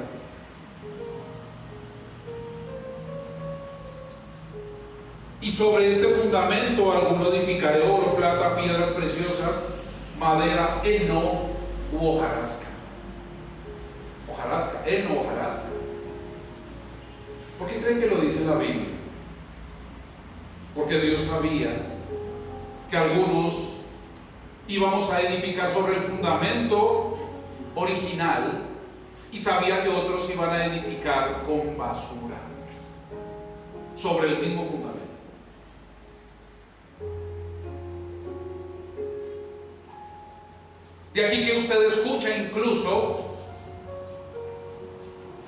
y sobre este fundamento alguno edificaré oro, plata, piedras preciosas, madera, heno u hojarasca. Hojarasca, heno, hojarasca. ¿Por qué creen que lo dice la Biblia? Porque Dios sabía que algunos íbamos a edificar sobre el fundamento original, y sabía que otros iban a edificar con basura sobre el mismo fundamento. De aquí que usted escucha incluso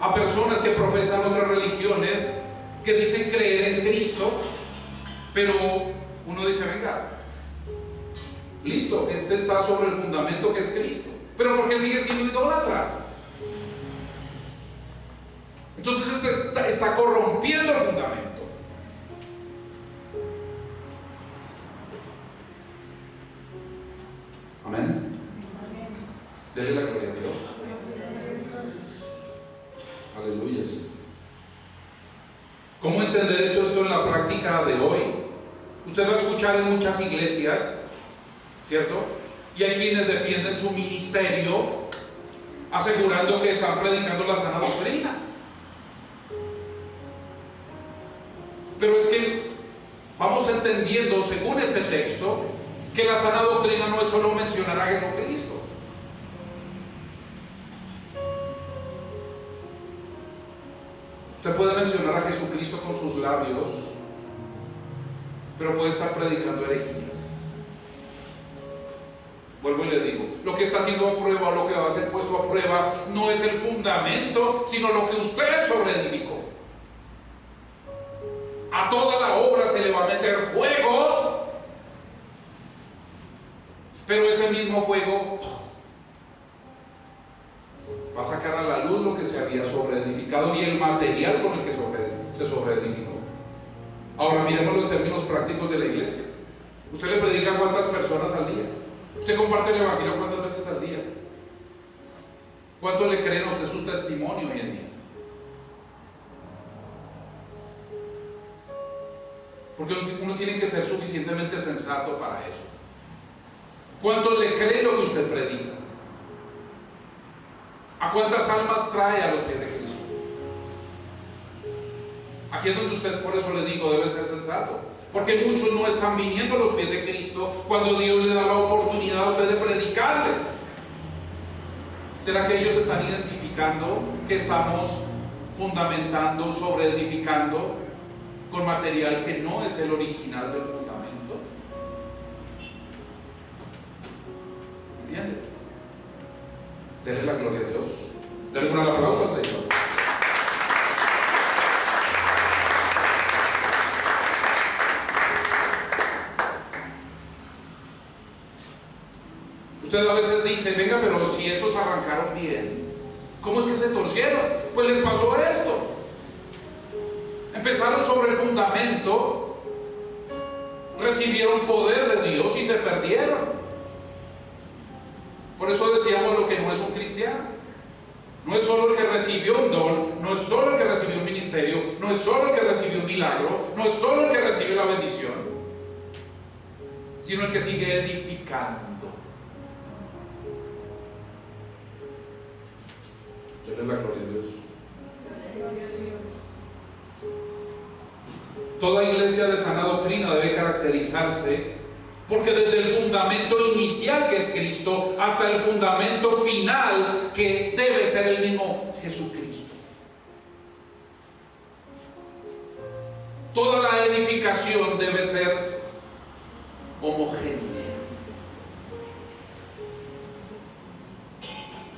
a personas que profesan otras religiones, que dicen creer en Cristo, pero uno dice: venga, listo, este está sobre el fundamento que es Cristo, pero ¿por qué sigue siendo idólatra? Entonces está corrompiendo el fundamento. Amén. Dele la gloria a Dios. Aleluya. ¿Cómo entender esto en la práctica de hoy? Usted va a escuchar en muchas iglesias, ¿cierto? Y hay quienes defienden su ministerio asegurando que están predicando la sana doctrina. Pero es que vamos entendiendo, según este texto, que la sana doctrina no es solo mencionar a Jesucristo. Usted puede mencionar a Jesucristo con sus labios, pero puede estar predicando herejías. Vuelvo y le digo, lo que está haciendo a prueba, lo que va a ser puesto a prueba, no es el fundamento, sino lo que usted sobreedificó. A toda la obra se le va a meter fuego, pero ese mismo fuego va a sacar a la luz lo que se había sobreedificado y el material con el que se sobreedificó. Ahora miremoslo en términos prácticos de la iglesia. Usted le predica a cuántas personas al día. Usted comparte el evangelio cuántas veces al día. ¿Cuánto le creen a usted su testimonio hoy en día? Porque uno tiene que ser suficientemente sensato para eso. ¿Cuánto le cree lo que usted predica? ¿A cuántas almas trae a los pies de Cristo? Aquí es donde usted, por eso le digo, debe ser sensato. Porque muchos no están viniendo a los pies de Cristo cuando Dios le da la oportunidad a usted de predicarles. ¿Será que ellos están identificando que estamos fundamentando, sobreedificando con material que no es el original del fundamento? ¿Entiende? Denle la gloria a Dios. Denle un gran aplauso al Señor. Usted a veces dice, venga, pero si esos arrancaron bien, ¿cómo es que se torcieron? Pues les pasó esto. Empezaron sobre el fundamento, recibieron poder de Dios y se perdieron. Por eso decíamos lo que no es un cristiano. No es solo el que recibió un don, no es solo el que recibió un ministerio, no es solo el que recibió un milagro, no es solo el que recibió la bendición, sino el que sigue edificando. Denle la gloria a Dios. Toda iglesia de sana doctrina debe caracterizarse porque desde el fundamento inicial, que es Cristo, hasta el fundamento final, que debe ser el mismo Jesucristo, toda la edificación debe ser homogénea.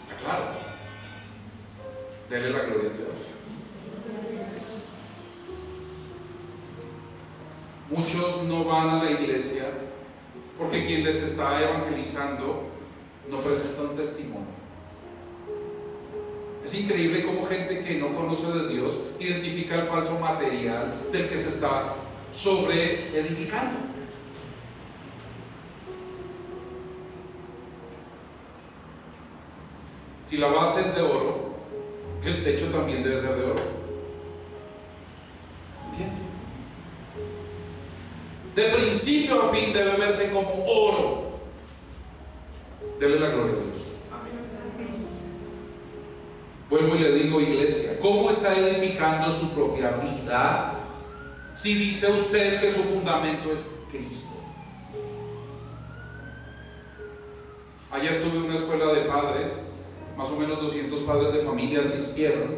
¿Está claro? Dele la gloria a Dios. Muchos no van a la iglesia porque quien les está evangelizando no presenta un testimonio. Es increíble cómo gente que no conoce de Dios identifica el falso material del que se está sobre edificando. Si la base es de oro, el techo también debe ser de oro. ¿Entienden? De principio a fin debe verse como oro. Dele la gloria a Dios. Vuelvo y le digo, iglesia, ¿cómo está edificando su propia vida si dice usted que su fundamento es Cristo? Ayer tuve una escuela de padres, más o menos 200 padres de familia asistieron.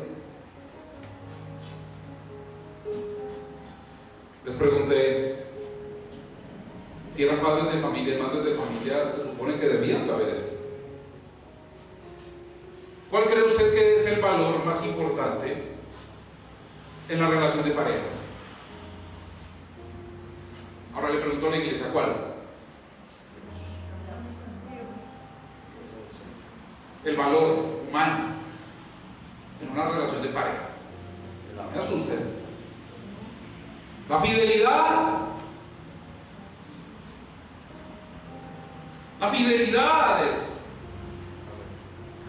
Les pregunté si eran padres de familia y madres de familia, se supone que debían saber esto. ¿Cuál cree usted que es el valor más importante en la relación de pareja? Ahora le pregunto a la iglesia, ¿cuál? El valor humano en una relación de pareja. No me asusten. La fidelidad. La fidelidad es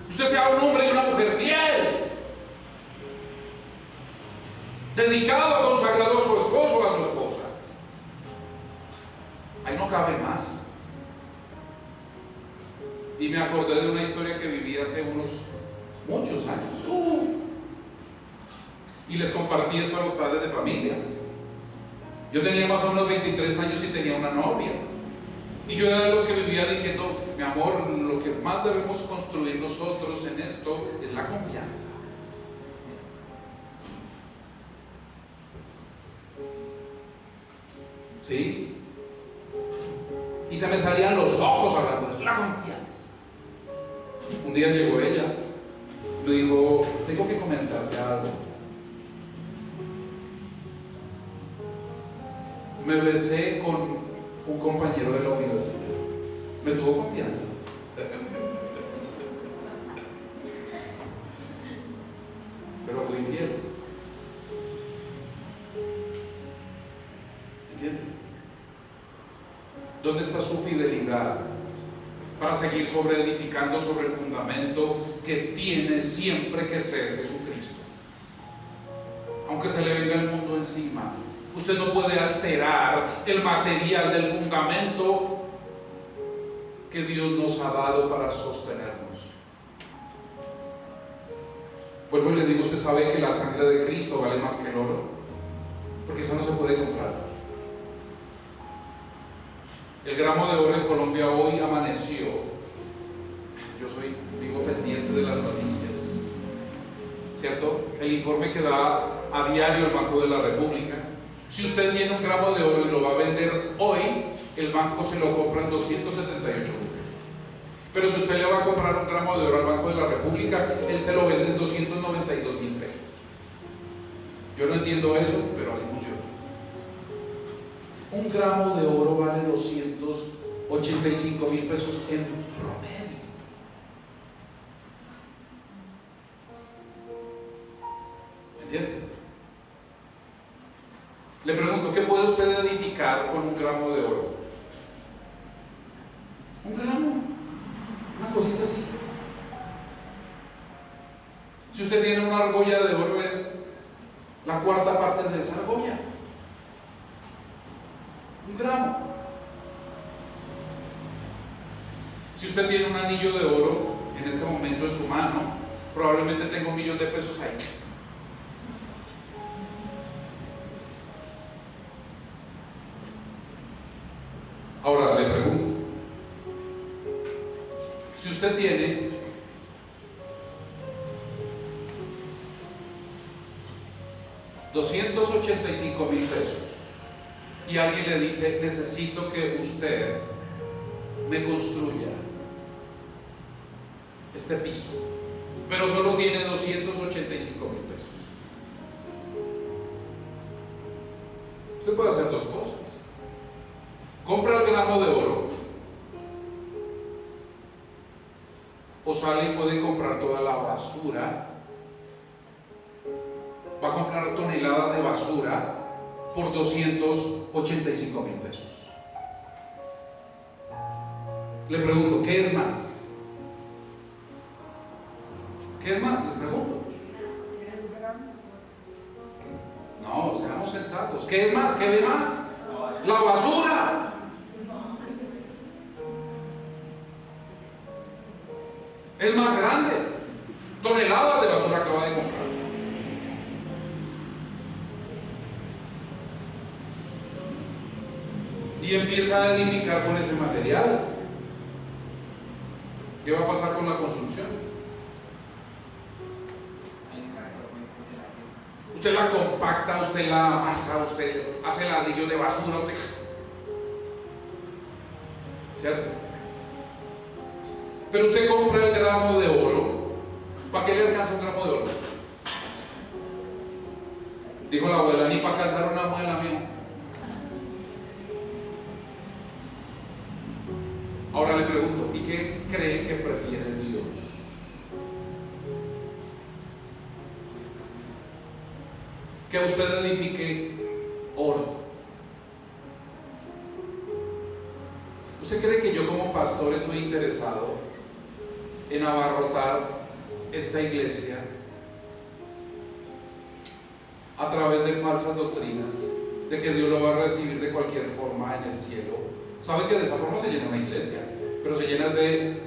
usted sea un hombre y una mujer fiel, dedicado, consagrado a su esposo o a su esposa. Ahí no cabe más. Y me acordé de una historia que viví hace muchos años. Y les compartí esto a los padres de familia. Yo tenía más o menos 23 años y tenía una novia. Y yo era de los que vivía diciendo, mi amor, lo que más debemos construir nosotros en esto es la confianza. ¿Sí? Y se me salían los ojos hablando de la confianza. Un día llegó ella, me dijo, tengo que comentarte algo. Me besé con un compañero de la universidad. Me tuvo confianza. Pero fui infiel. ¿Entienden? ¿Dónde está su fidelidad para seguir edificando sobre el fundamento que tiene siempre que ser Jesucristo? Aunque se le venga el mundo encima, usted no puede alterar el material del fundamento que Dios nos ha dado para sostenernos. Vuelvo y le digo, usted sabe que la sangre de Cristo vale más que el oro, porque eso no se puede comprar. El gramo de oro en Colombia hoy amaneció. Yo vivo pendiente de las noticias, ¿cierto? El informe que da a diario el Banco de la República. Si usted tiene un gramo de oro y lo va a vender hoy, el banco se lo compra en 278 lucas. Pero si usted le va a comprar un gramo de oro al Banco de la República, él se lo vende en 292,000 pesos. Yo no entiendo eso, pero así funciona. Un gramo de oro vale 285,000 pesos en promedio. ¿Me entiende? Le pregunto, ¿qué puede usted edificar con un gramo de oro? Un gramo, una cosita así. Si usted tiene una argolla de oro, es la cuarta parte de esa argolla. Un gramo. Si usted tiene un anillo de oro en este momento en su mano, probablemente tenga 1,000,000 de pesos ahí. Ahora le pregunto, si usted tiene $285,000 pesos y alguien le dice, necesito que usted me construya este piso, pero solo tiene 285,000 pesos, usted puede hacer dos cosas: compra el gramo de oro, o sale y puede comprar toda la basura. Va a comprar toneladas de basura por 285,000 pesos. Le pregunto, ¿qué es más? ¿Qué es más? Les pregunto. No, seamos sensatos. ¿Qué es más? ¿Qué ve más? La basura. Es más grande. Toneladas de basura que va a comprar. Y empieza a edificar con ese material. ¿Qué va a pasar con la construcción? Usted la compacta, usted la asa, usted hace ladrillo de basura, usted... ¿cierto? Pero usted compra el gramo de oro. ¿Para qué le alcanza un gramo de oro? Dijo la abuela, ni para calzar una muela mía. Ahora le pregunto, ¿y qué cree que prefiere Dios? Que usted edifique oro. ¿Usted cree que yo como pastor estoy interesado en abarrotar esta iglesia a través de falsas doctrinas, de que Dios lo va a recibir de cualquier forma en el cielo? ¿Sabe que de esa forma se llena una iglesia? Pero se llena de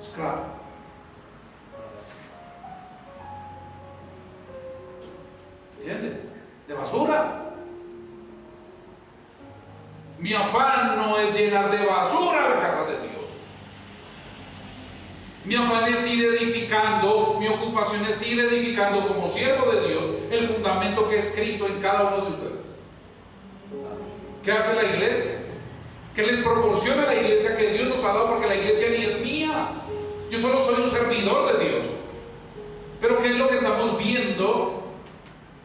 scrap. ¿Entiende? De basura. Mi afán no es llenar de basura la casa de Dios. Mi afán es ir edificando, mi ocupación es ir edificando como siervo de Dios el fundamento que es Cristo en cada uno de ustedes. ¿Qué hace la iglesia? Que les proporciona la iglesia que Dios nos ha dado, porque la iglesia ni es mía. Yo solo soy un servidor de Dios. Pero ¿qué es lo que estamos viendo?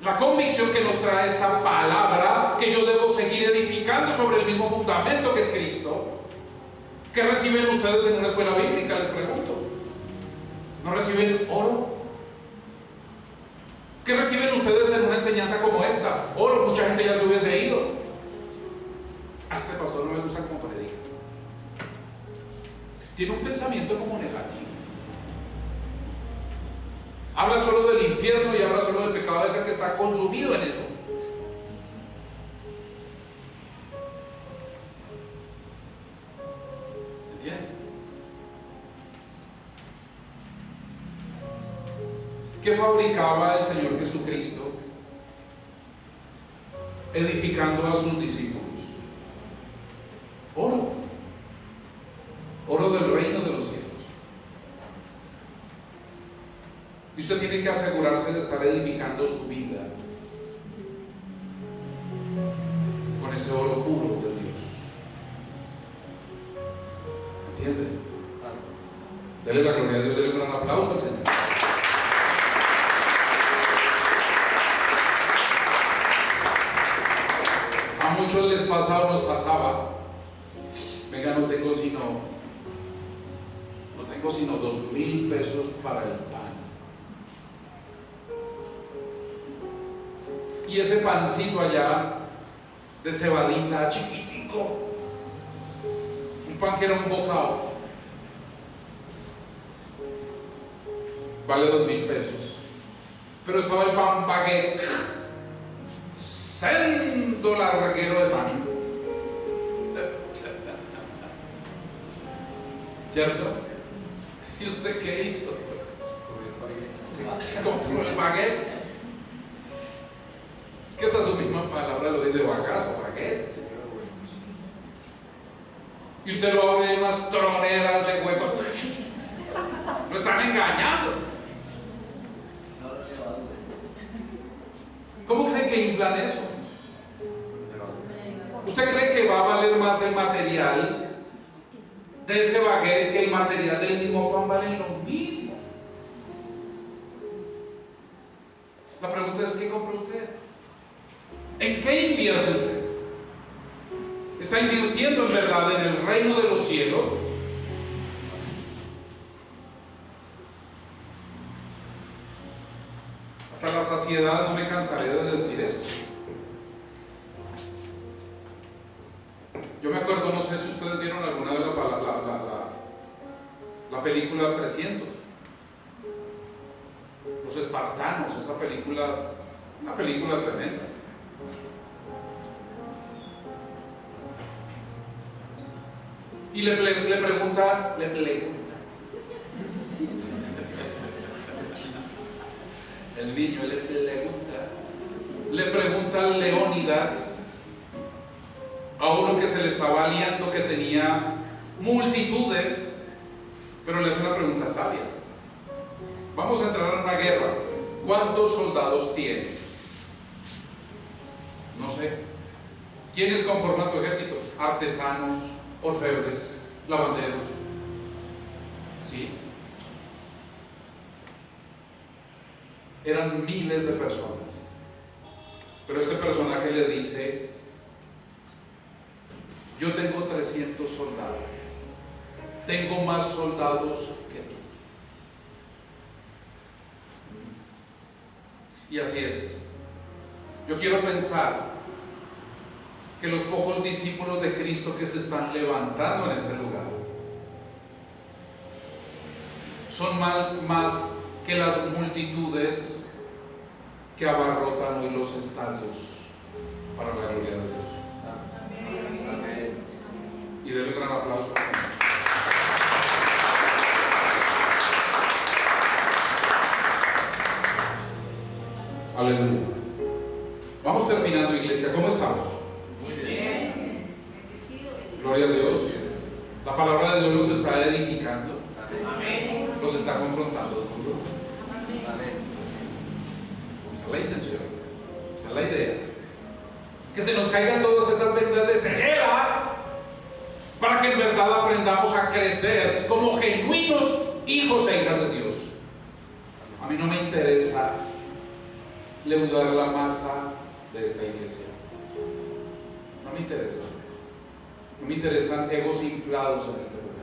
La convicción que nos trae esta palabra, que yo debo seguir edificando sobre el mismo fundamento que es Cristo. ¿Qué reciben ustedes en una escuela bíblica? Les pregunto. ¿No reciben oro? ¿Qué reciben ustedes en una enseñanza como esta? Oro. Mucha gente ya se hubiese ido. A este pastor no me gusta cómo predica. Tiene un pensamiento como negativo. Habla solo del infierno y habla solo del pecado de ese que está consumido en eso. ¿Entiende? ¿Qué fabricaba el Señor Jesucristo edificando a sus discípulos? Oro. Oro del reino de los cielos. Y usted tiene que asegurarse de estar edificando su vida con ese oro puro de Dios. ¿Entiende? Dele la gloria a Dios, dele un gran aplauso al Señor. A muchos les pasa o nos pasaba, venga, no tengo sino 2,000 pesos para el pan. Y ese pancito allá de cebadita chiquitico, un pan que era un bocado, vale 2,000 pesos. Pero estaba el pan baguette, sendo larguero de pan. ¿Cierto? ¿Y usted qué hizo? Compró el baguette. Es que esa es su misma palabra, lo dice bagazo, baguette. Y usted lo abre en unas troneras de hueco. Lo están engañando. ¿Cómo cree que inflan eso? ¿Usted cree que va a valer más el material de ese baguette que el material del mismo pan? Vale lo mismo. La pregunta es: ¿qué compra usted? ¿En qué invierte usted? ¿Está invirtiendo en verdad en el reino de los cielos? Hasta la saciedad no me cansaré de decir esto. Yo me acuerdo, no sé si ustedes vieron alguna vez la película 300, Los Espartanos, esa película, una película tremenda. Y le pregunta el niño le pregunta a Leónidas, a uno que se le estaba aliando, que tenía multitudes, pero le hace una pregunta sabia. Vamos a entrar en una guerra, ¿cuántos soldados tienes? No sé. ¿Quiénes conforman tu ejército? Artesanos, orfebres, lavanderos. ¿Sí? Eran miles de personas. Pero este personaje le dice: yo tengo 300 soldados. Tengo más soldados que tú. Y así es. Yo quiero pensar que los pocos discípulos de Cristo que se están levantando en este lugar son más que las multitudes que abarrotan hoy los estadios para la gloria de Dios. Amén. Y denle un gran aplauso. Aleluya. Vamos terminando, iglesia. ¿Cómo estamos? Muy bien. Gloria a Dios. La palabra de Dios nos está edificando. Amén. Nos está confrontando duro. Amén. Esa es la intención. Esa es la idea. Que se nos caigan todas esas vendas de ceguera, para que en verdad aprendamos a crecer como genuinos hijos e hijas de Dios. A mí no me interesa leudar la masa de esta iglesia. No me interesa. No me interesan egos inflados en este lugar.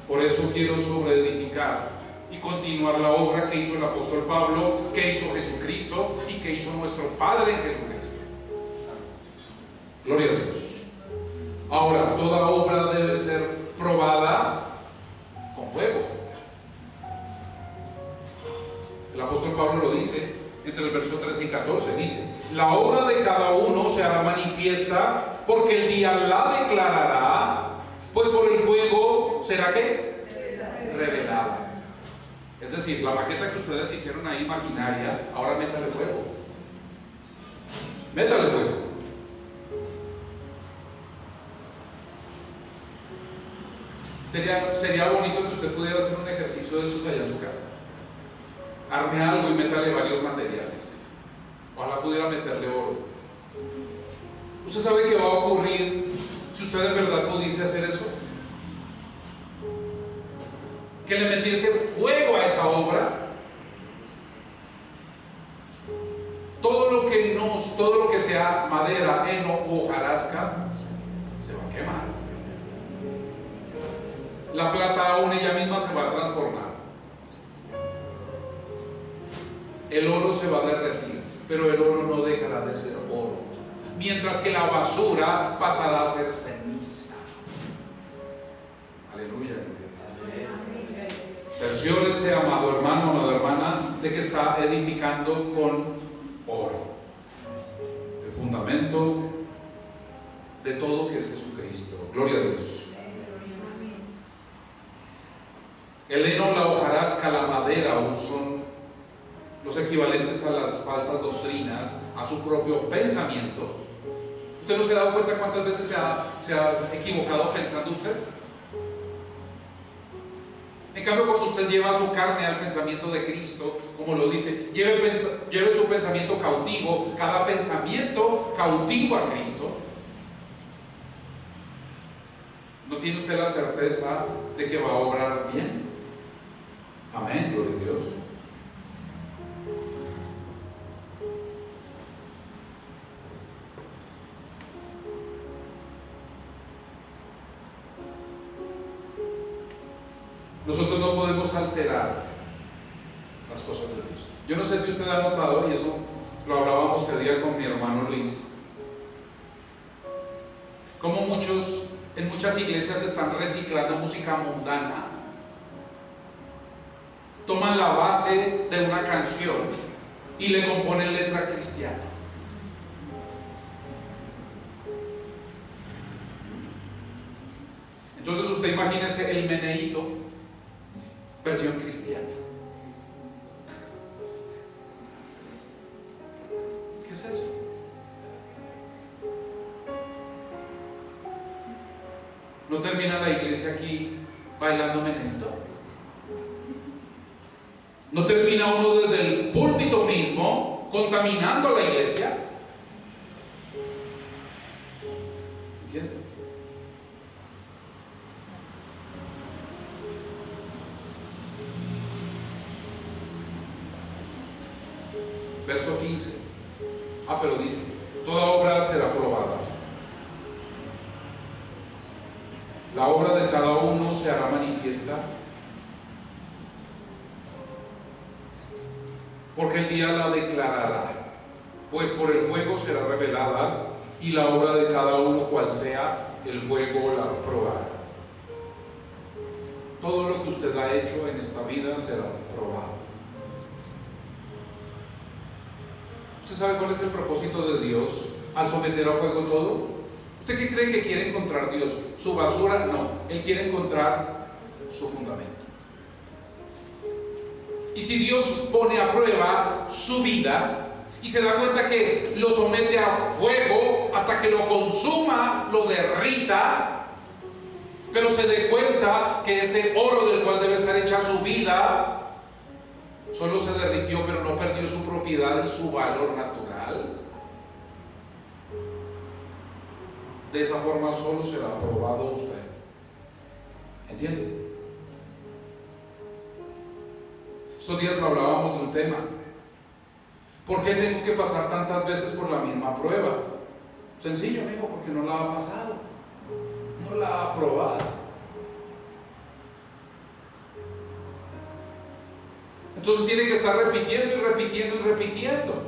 Por eso quiero sobreedificar y continuar la obra que hizo el apóstol Pablo, que hizo Jesucristo y que hizo nuestro Padre en Jesucristo. Gloria a Dios. Ahora, toda obra debe ser probada con fuego. El apóstol Pablo lo dice entre el verso 13 y 14. Dice: la obra de cada uno se hará manifiesta, porque el día la declarará, pues por el fuego será ¿qué? Revelada. Es decir, la maqueta que ustedes hicieron ahí imaginaria, ahora métale fuego. Métale fuego. Sería bonito que usted pudiera hacer un ejercicio de estos allá en su casa. Arme algo y métale varios materiales. Ojalá pudiera meterle oro. Usted sabe que va a ocurrir si usted en verdad pudiese hacer eso, que le metiese fuego a esa obra, todo lo que sea madera, heno u hojarasca se va a quemar. La plata aún ella misma se va a transformar. El oro se va a derretir, pero el oro no dejará de ser oro, mientras que la basura pasará a ser ceniza. Aleluya. Cerciórese, amado hermano, amada hermana, de que está edificando con oro, el fundamento de todo que es Jesucristo. Gloria a Dios. El heno, la hojarasca, la madera aún son los equivalentes a las falsas doctrinas, a su propio pensamiento. ¿Usted no se ha dado cuenta cuántas veces se ha equivocado pensando usted? En cambio, cuando usted lleva su carne al pensamiento de Cristo, como lo dice, lleve su pensamiento cautivo, cada pensamiento cautivo a Cristo, ¿no tiene usted la certeza de que va a obrar bien? Amén, gloria a Dios. Nosotros no podemos alterar las cosas de Dios. Yo no sé si usted ha notado, y eso lo hablábamos que día con mi hermano Luis, como en muchas iglesias están reciclando música mundana. Toman la base de una canción y le componen letra cristiana. Entonces usted imagínese el meneíto versión cristiana. ¿Qué es eso? ¿No termina la iglesia aquí bailando meneíto? ¿No termina uno desde el púlpito mismo contaminando a la iglesia? ¿Entiende? Verso 15. Pero dice: toda obra será probada. La obra de cada uno se hará manifiesta, porque el día la declarará, pues por el fuego será revelada, y la obra de cada uno, cual sea, el fuego la probará. Todo lo que usted ha hecho en esta vida será probado. ¿Usted sabe cuál es el propósito de Dios al someter a fuego todo? ¿Usted qué cree que quiere encontrar Dios? ¿Su basura? No, Él quiere encontrar su fundamento. Y si Dios pone a prueba su vida y se da cuenta que lo somete a fuego hasta que lo consuma, lo derrita, pero se dé cuenta que ese oro del cual debe estar hecha su vida solo se derritió, pero no perdió su propiedad y su valor natural, de esa forma solo será probado usted. ¿Entiende? Estos días hablábamos de un tema: ¿por qué tengo que pasar tantas veces por la misma prueba? Sencillo, amigo, porque no la ha pasado, no la ha probado. Entonces tiene que estar repitiendo y repitiendo y repitiendo.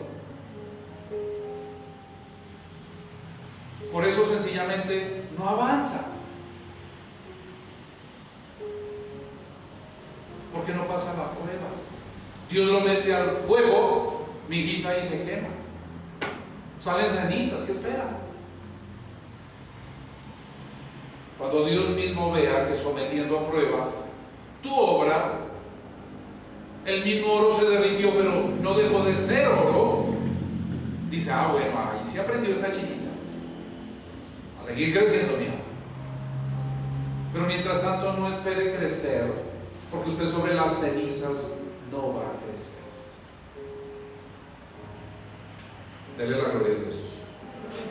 Por eso sencillamente no avanza, porque no pasa la prueba. Dios lo mete al fuego, mi hijita, y se quema, salen cenizas. ¿Qué espera? Cuando Dios mismo vea que sometiendo a prueba tu obra, el mismo oro se derritió, pero no dejó de ser oro, dice: bueno, ahí sí aprendió esta chinita a seguir creciendo, mijo. Pero mientras tanto no espere crecer, porque usted sobre las cenizas no va a crecer. Dele la gloria a Dios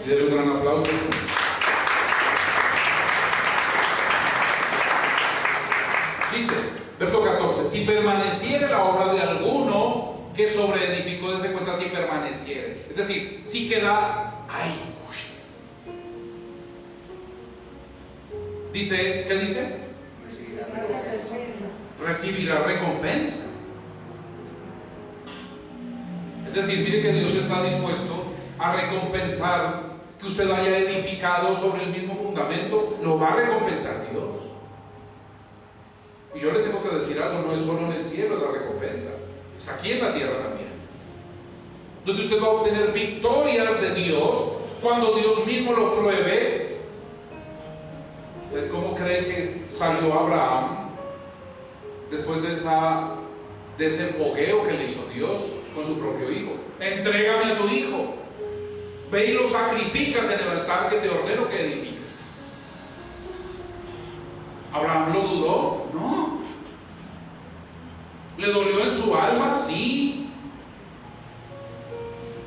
y dele un gran aplauso al Señor. si permaneciere la obra de alguno que sobreedificó, dése cuenta, si permaneciere. Es decir, si queda ahí. Dice, ¿qué dice? Recibirá recompensa. Es decir, mire que Dios está dispuesto a recompensar que usted haya edificado sobre el mismo fundamento. Lo va a recompensar Dios. Y yo le tengo que decir algo, no es solo en el cielo esa recompensa, es aquí en la tierra también, donde usted va a obtener victorias de Dios cuando Dios mismo lo pruebe. ¿Cómo cree que salió Abraham después de ese fogueo que le hizo Dios con su propio hijo? Entrégame a tu hijo, ve y lo sacrificas en el altar que te ordeno que edifiques. ¿Abraham lo dudó? No. ¿Le dolió en su alma? Sí.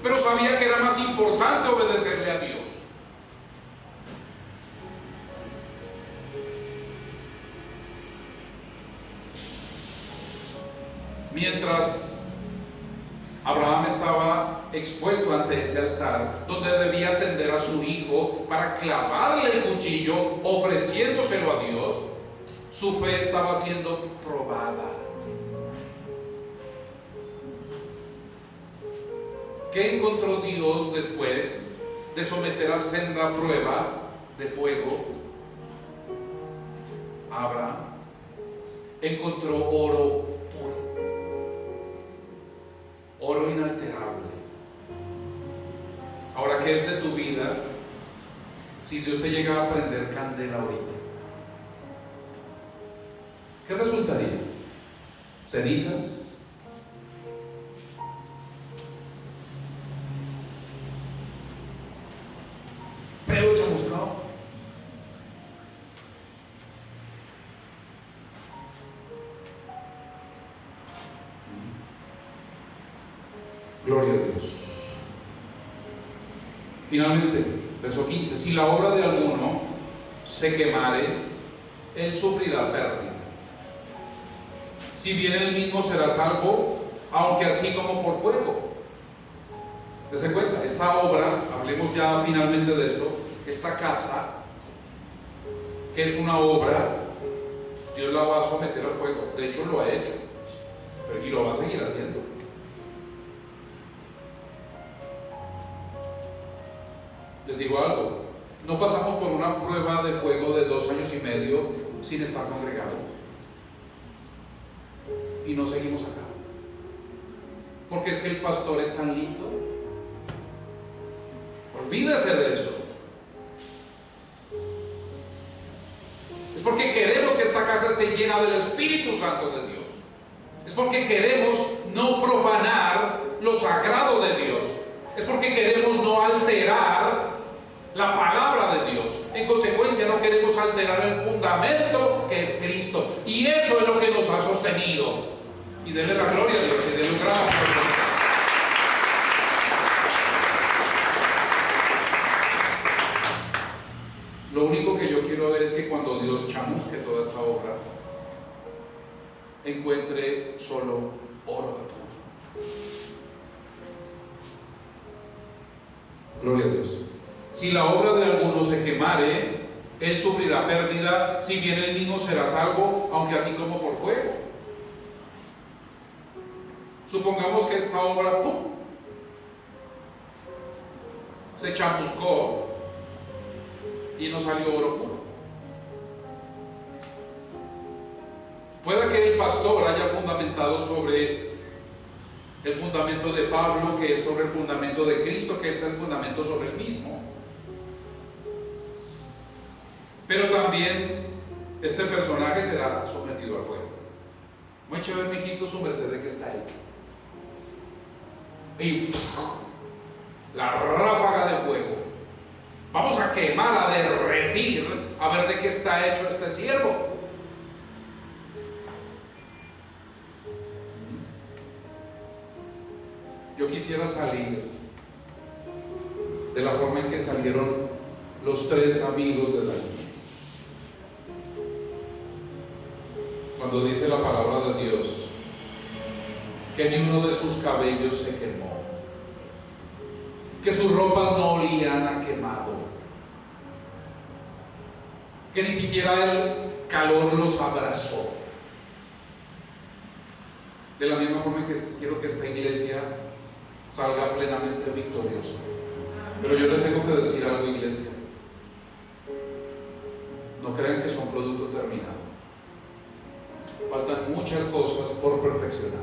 Pero sabía que era más importante obedecerle a Dios. Mientras Abraham estaba expuesto ante ese altar, donde debía atender a su hijo para clavarle el cuchillo, ofreciéndoselo a Dios, su fe estaba siendo probada. ¿Qué encontró Dios después de someter a senda prueba de fuego a Abraham? Encontró oro puro, oro inalterable. Ahora, ¿qué es de tu vida si Dios te llega a prender candela ahorita? ¿Qué resultaría? ¿Cenizas? ¿Pelo chamuscado? Gloria a Dios. Finalmente, verso 15: si la obra de alguno se quemare, él sufrirá pérdida. Si bien él mismo será salvo, aunque así como por fuego. Dese cuenta, esta obra, hablemos ya finalmente de esto, esta casa, que es una obra, Dios la va a someter al fuego. De hecho lo ha hecho, y lo va a seguir haciendo. Les digo algo, no pasamos por una prueba de fuego de 2 años y medio sin estar congregado, y no seguimos acá, porque es que el pastor es tan lindo. Olvídese de eso. Es porque queremos que esta casa esté llena del Espíritu Santo de Dios. Es porque queremos no profanar lo sagrado de Dios. Es porque queremos no alterar la palabra de Dios. En consecuencia, no queremos alterar el fundamento que es Cristo. Y eso es lo que nos ha sostenido. Y denle la gloria a Dios y denle un gran aplauso. Lo único que yo quiero ver es que cuando Dios chamusque toda esta obra, encuentre solo oro puro. Gloria a Dios. Si la obra de alguno se quemare, él sufrirá pérdida, si bien él mismo será salvo, aunque así como por fuego. Supongamos que esta obra, ¡pum!, se chamuscó y no salió oro puro. Puede que el pastor haya fundamentado sobre el fundamento de Pablo, que es sobre el fundamento de Cristo, que es el fundamento sobre el mismo. Pero también este personaje será sometido al fuego. Muy chévere, mijito, su merced, de que está hecho. Y la ráfaga de fuego. Vamos a quemar, a derretir, a ver de qué está hecho este siervo. Yo quisiera salir de la forma en que salieron los 3 amigos de Daniel. cuando dice la palabra de Dios que ni uno de sus cabellos se quemó, que sus ropas no olían a quemado, que ni siquiera el calor los abrazó. De la misma forma que quiero que esta iglesia salga plenamente victoriosa. Pero yo les tengo que decir algo, iglesia. No crean que son productos terminados. Faltan muchas cosas por perfeccionar.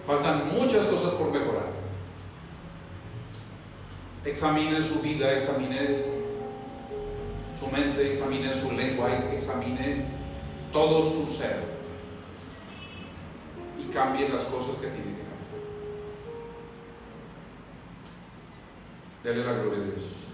Faltan muchas cosas por mejorar. Examine su vida, examine su mente, examine su lengua, examine todo su ser y cambie las cosas que tiene que cambiar. Dele la gloria a Dios.